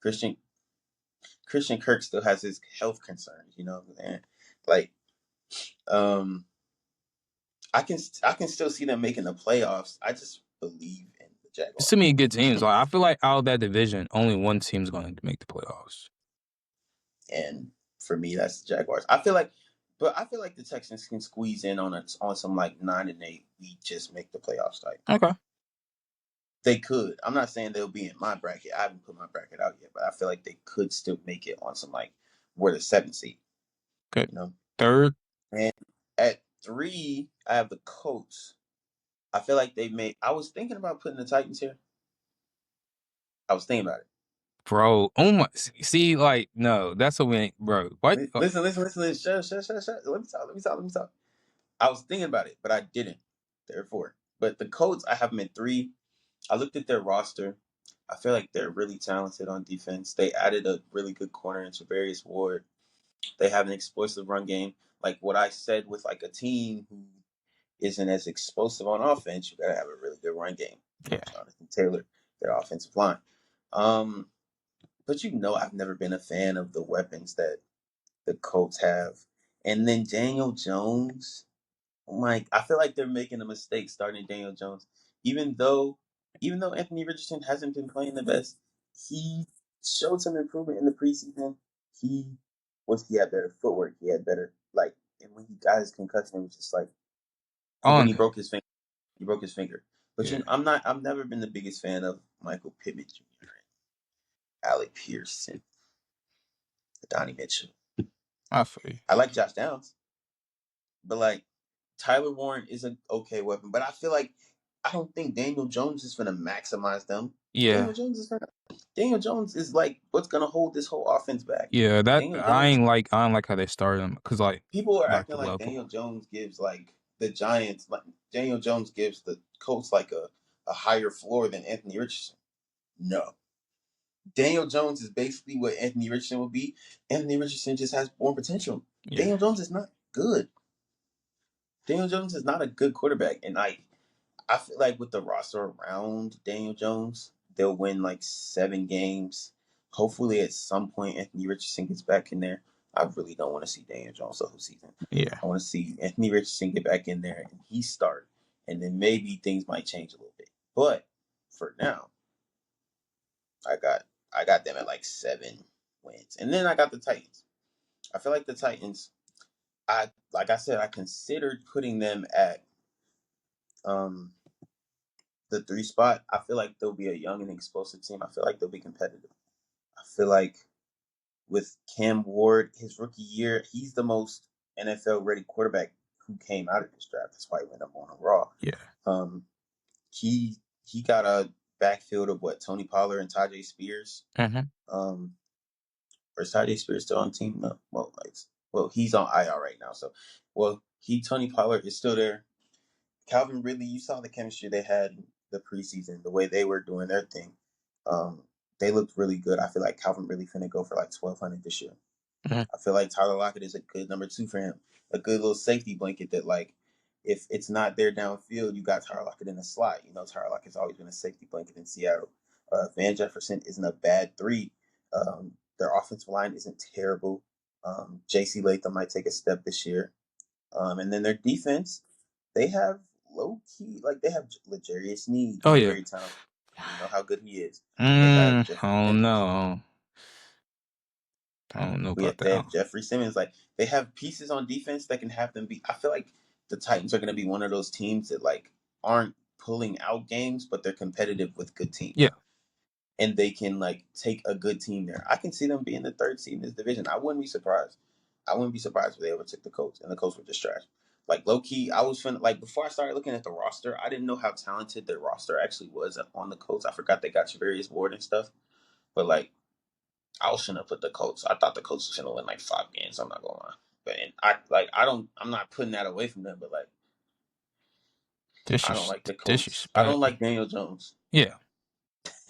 Christian Christian Kirk still has his health concerns. You know, and like Um, I can still see them making the playoffs. I just believe in the It's too Jaguars. many good teams. Like, I feel like out of that division, only one team's going to make the playoffs. And for me, that's the Jaguars. But I feel like the Texans can squeeze in on some like 9-8. We just make the playoffs type. Okay. They could. I'm not saying they'll be in my bracket. I haven't put my bracket out yet, but I feel like they could still make it on some like we're the 7th seed. Okay. You know. Third, And at 3, I have the Colts. I feel like they made. I was thinking about putting the Titans here. I was thinking about it. bro. Oh my. See, like, no, that's what we ain't, bro. What? Listen. Shut. Let me talk. I was thinking about it, but I didn't. Therefore, but the Colts, I have them at 3. I looked at their roster. I feel like they're really talented on defense. They added a really good corner into Various Ward. They have an explosive run game. Like what I said with like a team who isn't as explosive on offense, you gotta have a really good run game. Yeah. Jonathan Taylor, their offensive line. Um, but I've never been a fan of the weapons that the Colts have. And then Daniel Jones, I feel like they're making a mistake starting Daniel Jones. Even though even though Anthony Richardson hasn't been playing the best, he showed some improvement in the preseason. He he had better footwork, he had better and when he got his concussion it was just like and when On. he broke his finger he broke his finger. But Yeah. I've never been the biggest fan of Michael Pittman Jr. and Alec Pierce and Donnie Mitchell. I feel you. I like Josh Downs, but like Tyler Warren is an okay weapon, but I don't think Daniel Jones is going to maximize them. Yeah. Daniel Jones is like what's going to hold this whole offense back. Yeah. That Daniel Jones, I ain't like how they started him because like people are back acting to like level. Daniel Jones gives like the Giants, like Daniel Jones gives the Colts like a higher floor than Anthony Richardson. No, Daniel Jones is basically what Anthony Richardson would be. Anthony Richardson just has more potential. Yeah. Daniel Jones is not good. Daniel Jones is not a good quarterback, and I feel like with the roster around Daniel Jones, they'll win like 7 games. Hopefully, at some point, Anthony Richardson gets back in there. I really don't want to see Daniel Jones the whole season. Yeah. I want to see Anthony Richardson get back in there and he start, and then maybe things might change a little bit. But for now, I got I got them at like 7 wins, and then I got the Titans. I feel like the Titans. Like I said, I considered putting them at um the 3 spot. I feel like they'll be a young and explosive team. I feel like they'll be competitive. I feel like with Cam Ward, his rookie year, he's the most NFL ready quarterback who came out of this draft. That's why he went up on a Raw. Yeah. Um, he he got a backfield of what Tony Pollard and Tajay Spears. Mm-hmm. Um, or is Tajay Spears still on the team? No, well, he's on IR right now. So, Tony Pollard is still there. Calvin Ridley, you saw the chemistry they had in the preseason, the way they were doing their thing. Um, they looked really good. I feel like Calvin Ridley finna go for like 1,200 this year. Mm-hmm. I feel like Tyler Lockett is a good number 2 for him, a good little safety blanket that like if it's not there downfield, you got Tyler Lockett in the slot. Tyler Lockett's always been a safety blanket in Seattle. Van Jefferson isn't a bad 3. Their offensive line isn't terrible. J.C. Latham might take a step this year. And then their defense, they have low key, like they have L'Jarius Sneed. Oh He's yeah. very talented. We know how good he is. They have I Jeffrey don't Simmons. know. I don't know about They that. have Jeffrey Simmons. Like they have pieces on defense that can have them be. I feel like the Titans are going to be one of those teams that like aren't pulling out games, but they're competitive with good Yeah. teams, and they can like take a good team there. I can see them being the 3rd seed in this division. I wouldn't be surprised. I wouldn't be surprised if they overtook the Colts, and the Colts were just trash. Like low key, I was finna like before I started looking at the roster, I didn't know how talented their roster actually was on the Colts. I forgot they got Javarius Ward and stuff, but like I was finna put the Colts. I thought the Colts was finna win like 5 games. I'm not gonna lie, but I'm not putting that away from them, but like I don't like the Colts. I don't Disrespect. like Daniel Jones. Yeah.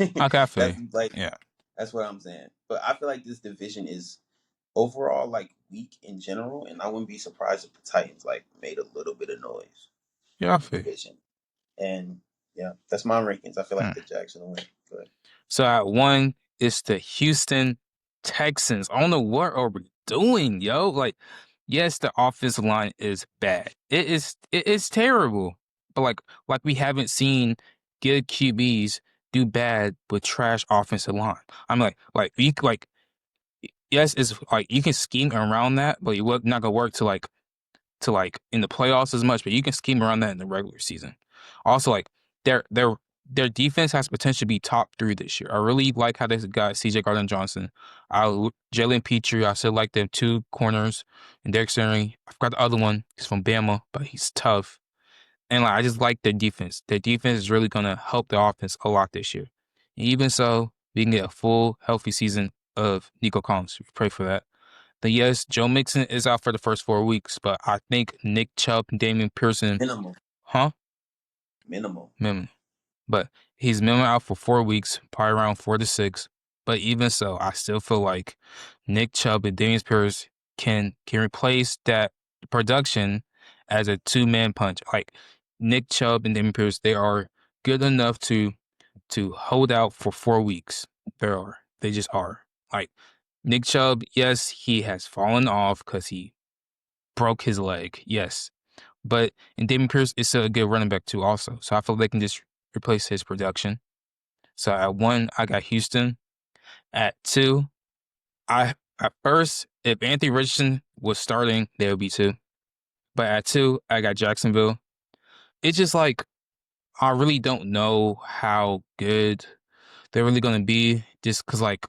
Okay, I feel That's you. like Yeah. that's what I'm saying. But I feel like this division is overall like weak in general, and I wouldn't be surprised if the Titans like made a little bit of noise Yeah, I in the feel you. division. And yeah, that's my rankings. I feel like Mm. the Jackson will win. Good. So at 1, it's the Houston Texans. I don't know what are we doing, yo. Like yes, the offensive line is bad. It is terrible. But like we haven't seen good QBs do bad with trash offensive line. I'm like you like yes, it's like you can scheme around that, but you're not gonna work to in the playoffs as much, but you can scheme around that in the regular season. Also, like their their their defense has potential to be top three this year. I really like how they got CJ Gardner Johnson. Jalen Petrie, I still like them two corners and Derek Henry. I forgot the other one. He's from Bama, but he's tough. And like I just like their defense. Their defense is really gonna help the offense a lot this year. Even so, we can get a full healthy season of Nico Collins. We pray for that. Then yes, Joe Mixon is out for the first 4 weeks, but I think Nick Chubb, Damian Pearson, Minimal, huh? minimal. Mim. But he's minimum out for 4 weeks, probably around 4 to 6. But even so, I still feel like Nick Chubb and Damian Pierce can replace that production as a two-man punch. Like Nick Chubb and Damian Pierce, they are good enough to hold out for 4 weeks. They just are. Like Nick Chubb, yes, he has fallen off because he broke his leg. Yes. But and Damien Pierce is still a good running back too, also. So I feel they can just replace his production. So at one, I got Houston. At two, I at first, if Anthony Richardson was starting, they would be two. But at two, I got Jacksonville. It's just like I really don't know how good they're really gonna be, just because like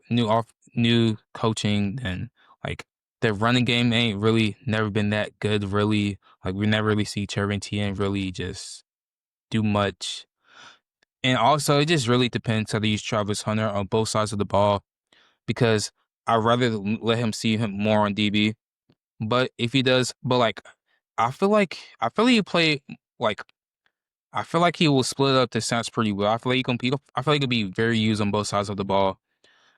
new coaching and like their running game ain't really never been that good. Really, like we never really see Trevor Etienne really just do much. And also, it just really depends how they use Travis Hunter on both sides of the ball because I'd rather let him see him more on DB. But if he does, but like, I feel like he play like I feel like he will split up the stats pretty well. I feel like he can. I feel like he could be very used on both sides of the ball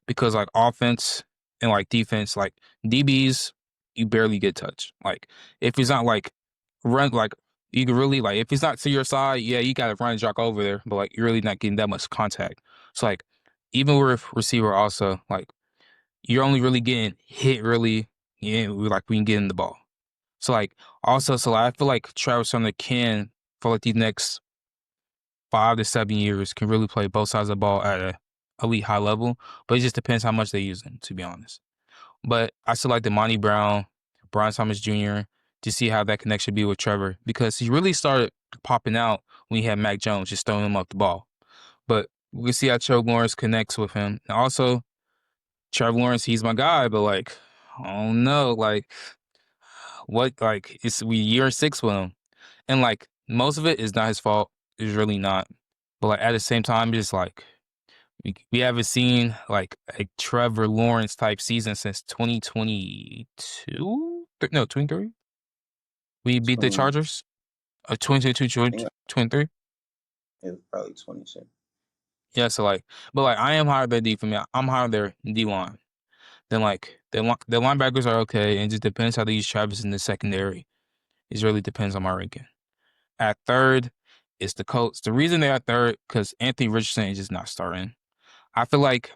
because like offense and like defense, like DBs, you barely get touched. Like if he's not like run like you can really like if he's not to your side, yeah, you gotta run and jock over there, but like you're really not getting that much contact. So like even with receiver also, like you're only really getting hit really yeah, like when you get in the ball. So like also so like, I feel like Travis Hunter can for like these next 5 to 7 years can really play both sides of the ball at a elite high level, but it just depends how much they use him, to be honest. But I still like the Monty Brown, Brian Thomas Jr. to see how that connection be with Trevor because he really started popping out when he had Mac Jones just throwing him up the ball. But we can see how Trevor Lawrence connects with him. And also, Trevor Lawrence, he's my guy, but like, I don't know, like what like it's we year six with him. And like most of it is not his fault. It's really not. But like at the same time, just like we haven't seen like a Trevor Lawrence type season since 2022. No, 23. We beat the 20, Chargers. 2022, I think 23. it was probably 22. Yeah, so like, but like I am higher than D for me. I'm higher there D line. Then like the linebackers are okay, and it just depends how they use Travis in the secondary. It really depends on my ranking. At third, it's the Colts. The reason they're at third because Anthony Richardson is just not starting. I feel like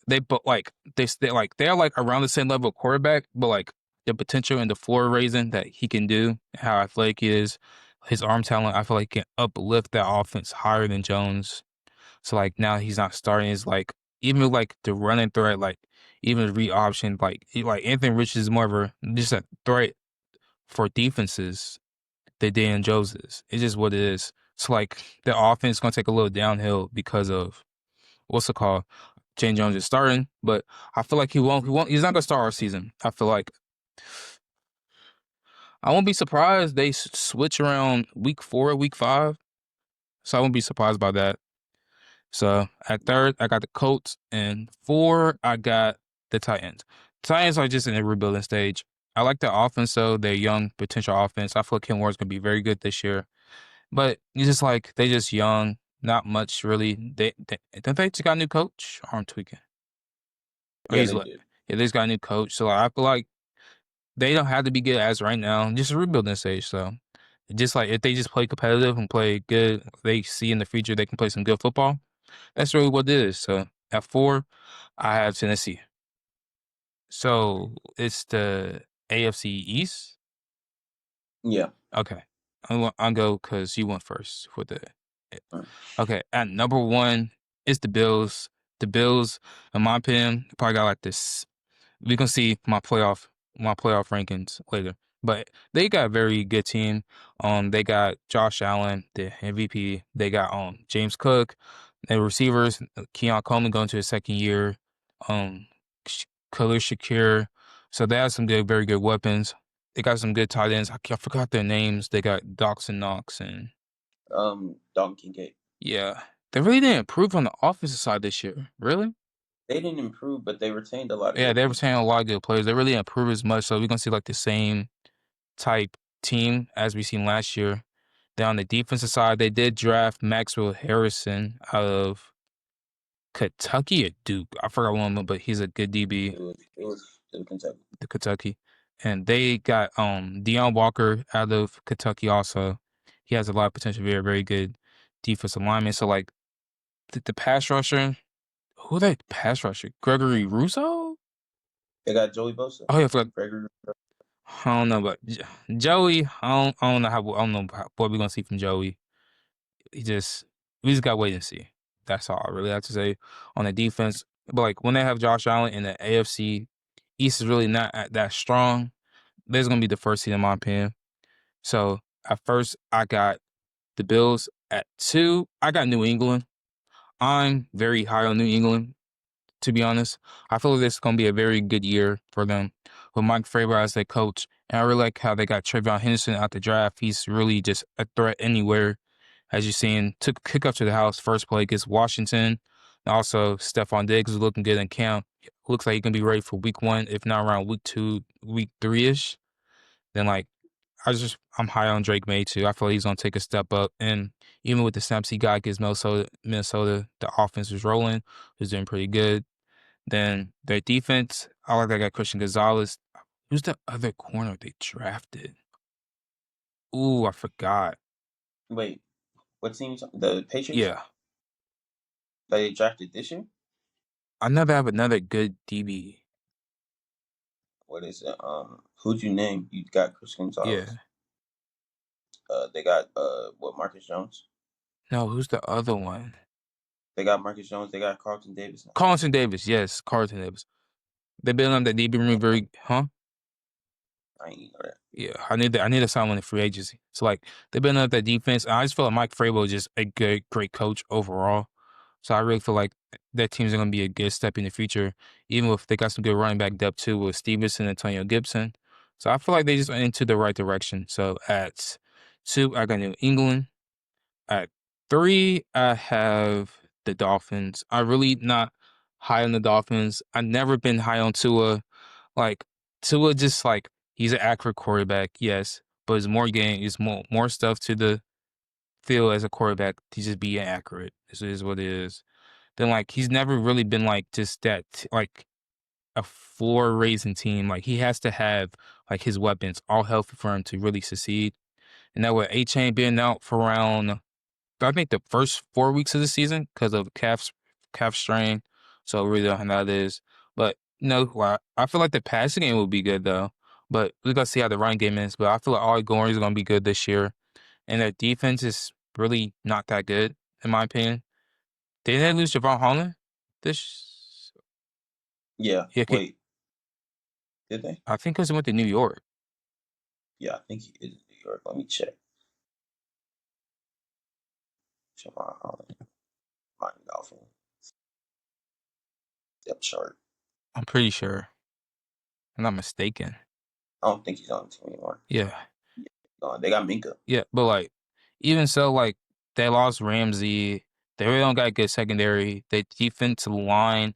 they but like they like they're like around the same level of quarterback, but like the potential and the floor raising that he can do, how athletic he is, his arm talent, I feel like can uplift that offense higher than Jones. So like now he's not starting. It's like even like the running threat, like even the read option, like Anthony Rich is more of a just a threat for defenses than Dan Jones is. It's just what it is. So like the offense is gonna take a little downhill because of what's it called? Jane Jones is starting, but I feel like he's not gonna start our season. I feel like I won't be surprised they switch around week 4, week 5. So I won't be surprised by that. So at third, I got the Colts, and 4, I got the Titans. Titans are just in a rebuilding stage. I like their offense, though. Their young potential offense. I feel like Ken Warren's gonna be very good this year. But it's just like they just young, not much really. They don't they just got a new coach? Or I'm tweaking. Oh, Yeah, he's they like, did. yeah, they just got a new coach. So like, I feel like they don't have to be good as right now. Just a rebuilding stage. So just like if they just play competitive and play good, they see in the future they can play some good football. That's really what it is. So at 4, I have Tennessee. So it's the AFC East? Yeah. Okay. I'll go because you went first for the. Mm. Okay, at number one is the Bills. The Bills, in my opinion, probably got like this. We can see my playoff rankings later, but they got a very good team. They got Josh Allen, the MVP. They got James Cook, the receivers, Keon Coleman going to his second year. Um, Khalil Shakir. So they have some good, very good weapons. They got some good tight ends. I forgot their names. They got Dawson Knox and Dalton Kincaid. yeah, they really didn't improve on the offensive side this year. Really? They didn't improve, but they retained a lot of Yeah, good they were pieces. saying a lot of good players. They really didn't improve as much, so we're gonna see like the same type team as we seen last year. Then on the defensive side, they did draft Maxwell Harrison out of Kentucky or Duke. I forgot one of them, but he's a good DB, It was Kentucky. the Kentucky. And they got Deion Walker out of Kentucky also. He has a lot of potential, very, very good defensive lineman. So like the pass rusher, who they pass rusher? Gregory Russo? They got Joey Bosa, Oh yeah, I forgot. Gregory. I don't know, but Joey, I don't know what we're gonna see from Joey. He just we just gotta wait and see. That's all I really have to say on the defense. But like when they have Josh Allen in the AFC East is really not that strong. There's gonna be the first seed in my opinion. So at first I got the Bills. At two, I got New England. I'm very high on New England, to be honest. I feel like this is going to be a very good year for them with Mike Vrabel as their coach. And I really like how they got Trayvon Henderson out the draft. He's really just a threat anywhere. As you're seeing, took a kick up to the house first play against Washington. And also, Stephon Diggs is looking good in camp. Looks like he can be ready for week one, if not around week two, week three-ish. Then, like, I'm high on Drake May, too. I feel like he's going to take a step up. And even with the snaps he got against Minnesota, the offense was rolling. Was doing pretty good. Then their defense, I like that guy Christian Gonzalez. Who's the other corner they drafted? Ooh, I forgot. Wait, what team? The Patriots? Yeah, They drafted this year? I never have another good DB. What is it? Who'd you name? You got Chris Gonzalez. Yeah, They got Marcus Jones. no, who's the other one? They got Marcus Jones. They got Carlton Davis now. Carlton Davis. Yes, Carlton Davis. They built on that DB room very, huh? I ain't know that. Yeah, I need to sign one in free agency. So like they've been up that defense. And I just feel like Mike Vrabel is just a good, great coach overall. So I really feel like that team's gonna be a good step in the future, even if they got some good running back depth too with Stevenson, Antonio Gibson. So I feel like they just went into the right direction. So at two, I got New England. At three, I have the Dolphins. I really not high on the Dolphins. I've never been high on Tua. Like Tua, just like he's an accurate quarterback, yes, but it's more game, it's more stuff to the field as a quarterback to just be accurate. This is what it is. Then like he's never really been like just that like a floor raising team. Like he has to have like his weapons all healthy for him to really succeed. And that with A-Chain being out for around I think the first 4 weeks of the season because of calf strain. So we really don't know how that is. But no, well, I feel like the passing game will be good though. But we gotta see how the run game is. But I feel like all Goring is gonna be good this year. And their defense is really not that good, in my opinion. Didn't they lose Javon Holland? This Yeah. yeah, Wait, did they? I think because he went to New York. Yeah, I think he is in New York. Let me check. Javon Holland, Miami Dolphins depth chart. I'm pretty sure. I'm not mistaken. I don't think he's on the team anymore. Yeah. They got Minka. Yeah, but like even so, like they lost Ramsey. They really don't got good secondary. Their defensive line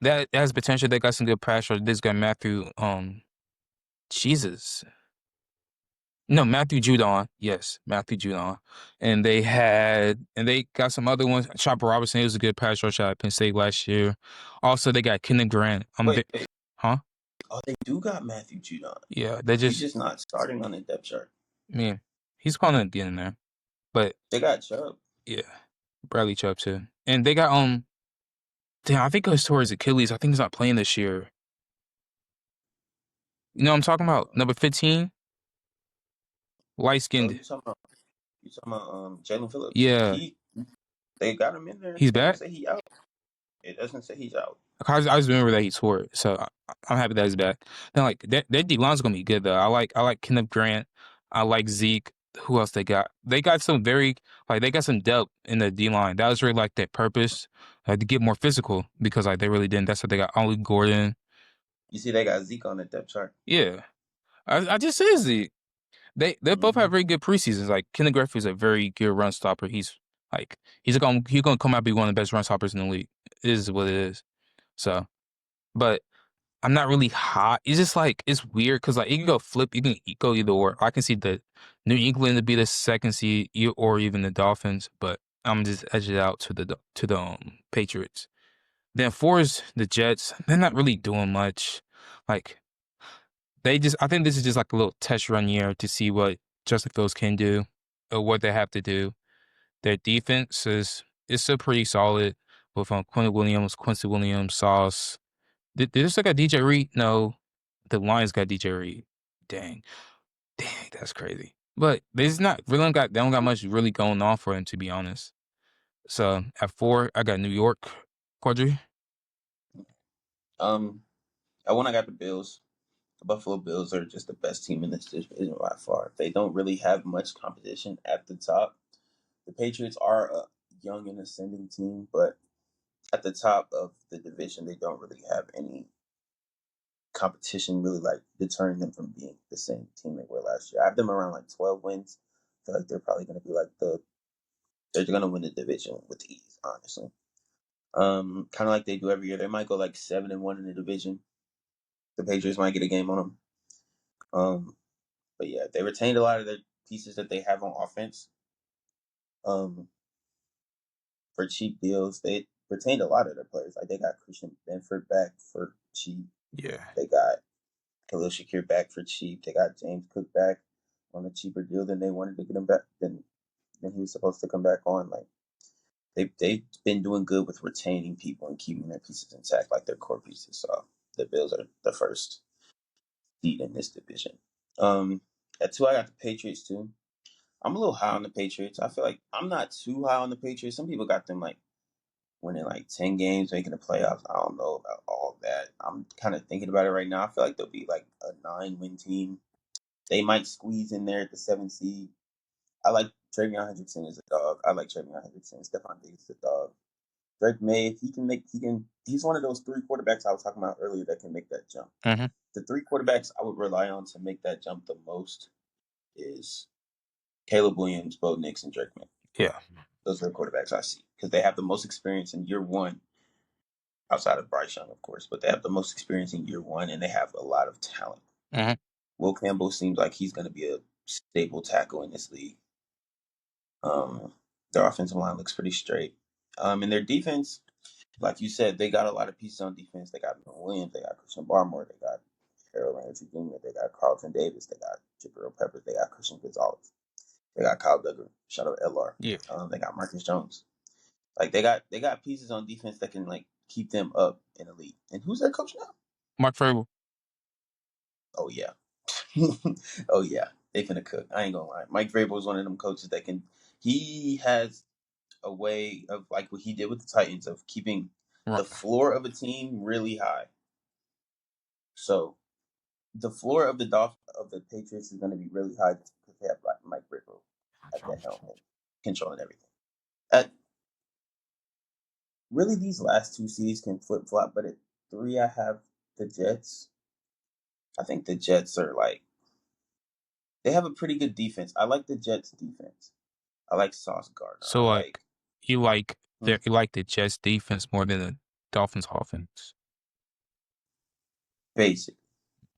that has potential. They got some good pass rush. This guy Matthew, Jesus, no Matthew Judon. Yes, Matthew Judon. And they got some other ones. Chopper Robinson, he was a good pass rush at Penn State last year. Also, they got Kenneth Grant. Wait. Huh? Oh, they do got Matthew Judon. Yeah, they He's just. just not starting on the depth chart. I mean, he's probably get in there, but They got Chubb. yeah, Bradley Chubb too. And they got damn, I think it was towards Achilles. I think he's not playing this year. You know what I'm talking about? Number 15, light Oh, skinned. you talking about Jalen Phillips? Yeah, They got him in there. he's They don't back. say he out. It doesn't say he's out. I just remember that he tore it, so I'm happy that he's back. Then like that D line's gonna be good though. I like Kenneth Grant. I like Zeke. Who else they got? They got some very like they got some depth in the D line. That was really like their purpose, to get more physical because like they really didn't. That's what they got. Only Gordon. You see, they got Zeke on the depth chart. Yeah, I just said Zeke. They both have Hmm. very good preseasons. Like Kenneth Griffey is a very good run stopper. He's gonna come out and be one of the best run stoppers in the league. It is what it is. So, but I'm not really hot. It's just like it's weird because like you can go flip, you can go either or. I can see the New England to be the second seed, or even the Dolphins, but I'm just edge it out to the Patriots. Then four is the Jets. They're not really doing much. Like I think this is just like a little test run year to see what Justin Fields can do or what they have to do. Their defense is still pretty solid with Quincy Williams, Sauce. Did they still got DJ Reed? No, the Lions got DJ Reed. Dang, dang, that's crazy. But they don't got much really going on for them to be honest. So at four, I got New York, Quadri. Um, I got the Bills. The Buffalo Bills are just the best team in this division by far. They don't really have much competition at the top. The Patriots are a young and ascending team, but at the top of the division, they don't really have any competition really like deterring them from being the same team they were last year. I have them around like 12 wins. I feel like they're probably going to be like they're going to win the division with ease, honestly. Kind of like they do every year. They might go like 7-1 in the division. The Patriots might get a game on them. But yeah, they retained a lot of the pieces that they have on offense. Um, for cheap deals, they retained a lot of their players. Like they got Christian Benford back for cheap. Yeah. They got Khalil Shakir back for cheap. They got James Cook back on a cheaper deal than they wanted to get him back than he was supposed to come back on. Like they've been doing good with retaining people and keeping their pieces intact, like their core pieces. So the Bills are the first seed in this division. Um, at two, I got the Patriots too. I'm a little high on the Patriots. I feel like I'm not too high on the Patriots. Some people got them like winning like 10 games, making the playoffs. I don't know about all that. I'm kind of thinking about it right now. I feel like they'll be like a 9-win team. They might squeeze in there at the 7th seed. I like Travion Hendrickson as a dog. I like Travion Hendrickson. Stephon Diggs is a dog. Drake May, if he's one of those three quarterbacks I was talking about earlier that can make that jump. Mm-hmm. The three quarterbacks I would rely on to make that jump the most is Caleb Williams, Bo Nix, and Drake May. Yeah. Those are the quarterbacks I see because they have the most experience in year one, outside of Bryce Young, of course, but they have the most experience in year one and they have a lot of talent. Mm-hmm. Will Campbell seems like he's going to be a stable tackle in this league. Their offensive line looks pretty straight. And their defense, like you said, they got a lot of pieces on defense. They got Mel Williams, they got Christian Barmore, they got Harold Landry Jr., they got Carlton Davis, they got Jabril Peppers, they got Christian Gonzalez, they got Kyle Duggar, shout out LR. Yeah. They got Marcus Jones. Like they got pieces on defense that can like keep them up in the league. And who's their coach now? Mark Vrabel. Oh yeah. Oh yeah. They finna cook. I ain't gonna lie. Mike Vrabel is one of them coaches that can. He has a way of like what he did with the Titans of keeping the floor of a team really high. So the floor of the Patriots is going to be really high because they have Mike Vrabel at the helm and controlling everything. At really, these last two seeds can flip flop, but at three, I have the Jets. I think the Jets are like they have a pretty good defense. I like the Jets defense. I like Sauce Gardner. I So like like you like hmm, you like the Jets defense more than the Dolphins offense. basic,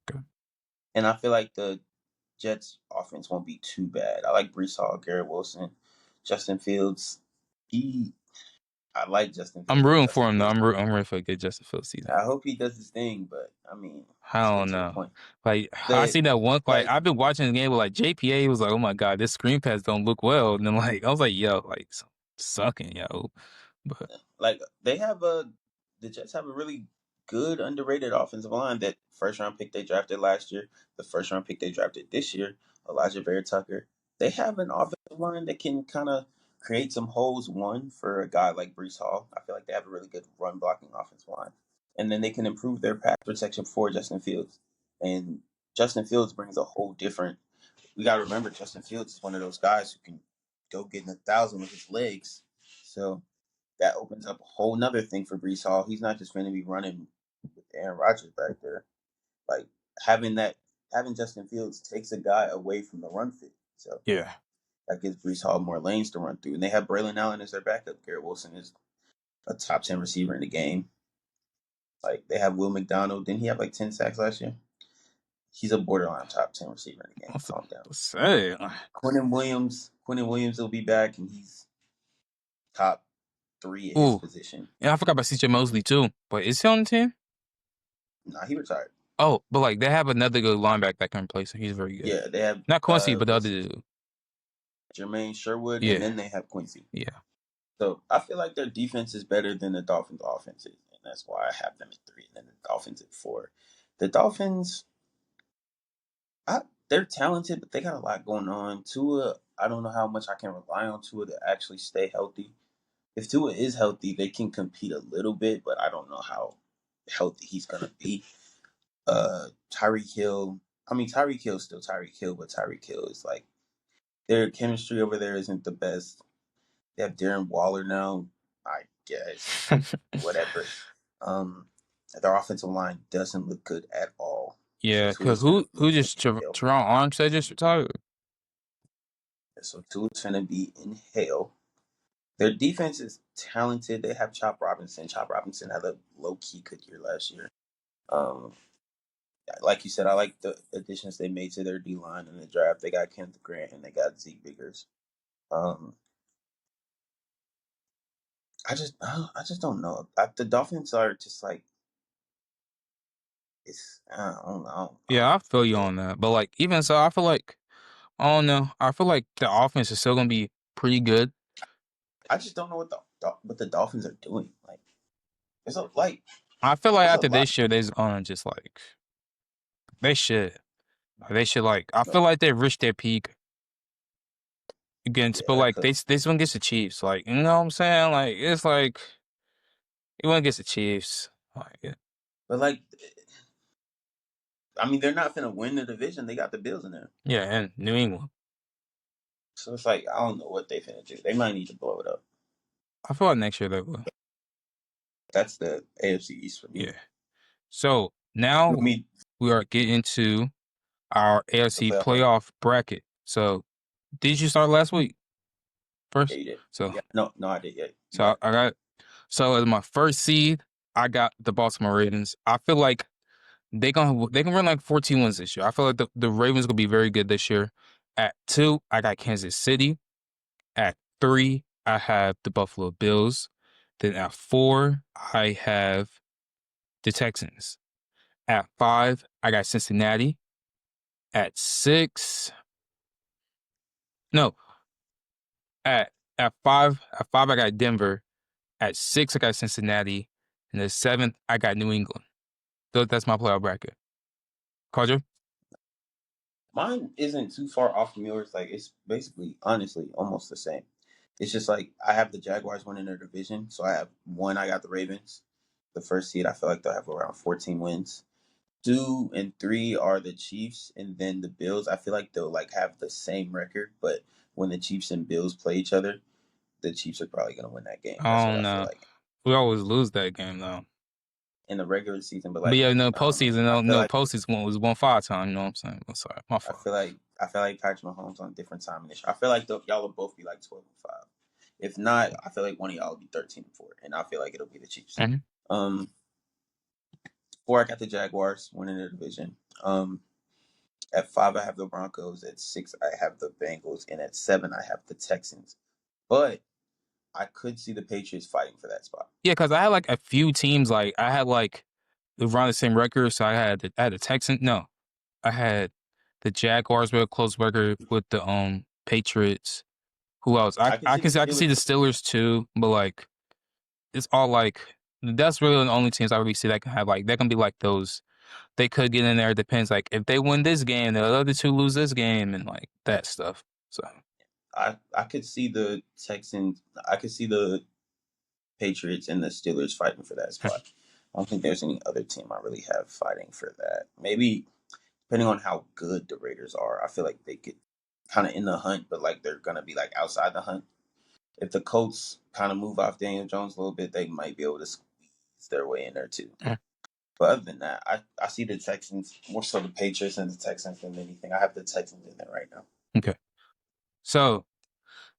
Okay. and I feel like the Jets offense won't be too bad. I like Brees Hall, Garrett Wilson, Justin Fields. He, I like Justin I'm Fields, but rooting for Justin him though. Fields. I'm rooting for a good Justin Fields season. I hope he does his thing, but I mean, I let's get don't to the know. point. Like I The see that one. Like like I've been watching the game with like JPA was like, oh my god, this screen pass don't look well. And then like I was like, yo, like sucking, yo. But like they have a the Jets have a really good underrated offensive line. That first round pick they drafted last year, the first round pick they drafted this year, Elijah Vera Tucker. They have an offensive line that can kind of create some holes. One for a guy like Brees Hall, I feel like they have a really good run blocking offensive line, and then they can improve their pass protection for Justin Fields. And Justin Fields brings a whole different. We got to remember Justin Fields is one of those guys who can go get in 1,000 with his legs. So that opens up a whole nother thing for Brees Hall. He's not just going to be running with Aaron Rodgers back there. Like having that, having Justin Fields takes a guy away from the run fit. So Yeah. that gives Brees Hall more lanes to run through. And they have Braylon Allen as their backup. Garrett Wilson is a top 10 receiver in the game. Like they have Will McDonald. Didn't he have like 10 sacks last year? He's a borderline top 10 receiver in the game. What's Calm down. to say? Quentin Williams will be back, and he's top 3 at his Ooh. position. And I forgot about CJ Mosley too. But is he on the team? Nah, he retired. Oh, but like they have another good linebacker that can replace him. He's very good. Yeah, they have Not Quincy, but the other dude. Jermaine Sherwood, and Yeah. then they have Quincy. Yeah. So I feel like their defense is better than the Dolphins' offense is, and that's why I have them at 3 and then the Dolphins at 4. The Dolphins, they're talented, but they got a lot going on. Tua, I don't know how much I can rely on Tua to actually stay healthy. If Tua is healthy, they can compete a little bit, but I don't know how healthy he's gonna be. Tyreek Hill. I mean, Tyreek Hill's still Tyreek Hill, but Tyreek Hill is like their chemistry over there isn't the best. They have Darren Waller now, I guess. Whatever. Um, their offensive line doesn't look good at all. So Yeah, cause Tua's gonna who be in just hell. Teron Armstead just retired? So Tua's gonna be in hell. Their defense is talented. They have Chop Robinson. Chop Robinson had a low key good year last year. Um, like you said, I like the additions they made to their D line in the draft. They got Kenneth Grant and they got Zeke Biggers. Um, I just don't know. The Dolphins are just like it's. I don't know. Yeah, I feel you on that. But like even so, I feel like I don't know. I feel like the offense is still gonna be pretty good. I just don't know what the Dolphins are doing. Like there's a like I feel like there's a after lot. this year, they're gonna just like they should. They should like. I feel like they've reached their peak against, Yeah, but that like could. this one gets the Chiefs. Like you know what I'm saying? Like it's like it one gets the Chiefs. Like But like, I mean, they're not gonna win the division. They got the Bills in there, yeah, and New England. so it's like I don't know what they finna do. They might need to blow it up. I feel like next year they will. That's the AFC East for me. Yeah. So You now want me we are getting to our the AFC playoff bracket? playoff bracket. So did you start last week Yeah, first? you did. So Yeah, no, I did. Yeah, you so got it. I got so as my first seed, I got the Baltimore Ravens. I feel like they can run like 14 wins this year. I feel like the Ravens gonna be very good this year. At 2, I got Kansas City. At 3, I have the Buffalo Bills. Then at 4, I have the Texans. At 5, I got Cincinnati. At 6, no, at at five I got Denver. At 6, I got Cincinnati. And at 7th, I got New England. So that's my playoff bracket. Carter? Mine isn't too far off from yours. Like it's basically, honestly, almost the same. It's just like I have the Jaguars winning their division, so I have one. I got the Ravens, the first seed. I feel like they'll have around 14 wins. 2 and 3 are the Chiefs, and then the Bills. I feel like they'll like have the same record, but when the Chiefs and Bills play each other, the Chiefs are probably gonna win that game. That's I what don't I feel know. like We always lose that game though. in the regular season. But But like yeah, no I don't know. postseason, no postseason one was 1 5 time. You know what I'm saying? I'm sorry, my fault. I feel like Patrick Mahomes on a different time in this. I feel like y'all will both be like 12-5. If not, I feel like one of y'all will be 13-4, and I feel like it'll be the Chiefs. Mhm. Um, 4 I got the Jaguars winning the division. At 5 I have the Broncos. At 6 I have the Bengals, and at 7 I have the Texans. But I could see the Patriots fighting for that spot. Yeah, because I had like a few teams. Like I had like around the same record. So I had the Texans. No, I had the Jaguars with a close record with the Patriots. Who else? I could see the I can see the Steelers. Steelers too, but like it's all like that's really the only teams I really see that can have like, they can be like those. They could get in there. It depends. Like if they win this game, the other two lose this game, and like that stuff. So I could see the Texans. I could see the Patriots and the Steelers fighting for that spot. I don't think there's any other team I really have fighting for that. Maybe depending on how good the Raiders are, I feel like they get kind of in the hunt, but like they're gonna be like outside the hunt. If the Colts kind of move off Daniel Jones a little bit, they might be able to squeeze their way in there too. But other than that, I see the Texans more so the Patriots and the Texans than anything. I have the Texans in there right now. okay. So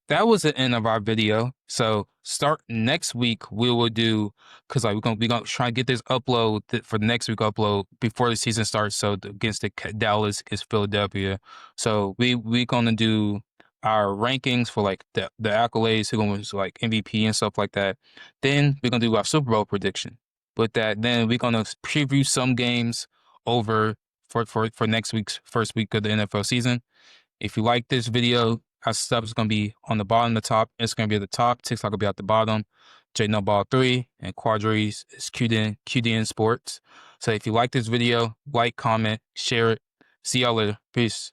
that was the end of our video. So start next week. We will do because like we're gonna try and get this upload for the next week upload before the season starts. So against the Dallas against Philadelphia. So we gonna do our rankings for like the accolades. Who gonna like MVP and stuff like that. Then we're gonna do our Super Bowl prediction. With that, then we're gonna preview some games over for next week's first week of the NFL season. If you like this video, our stuff is going to be on the bottom, the top. It's going to be at the top. TikTok will be at the bottom. J No Ball 3 and Quadries is QDN Sports. So if you like this video, like, comment, share it. See y'all later. Peace.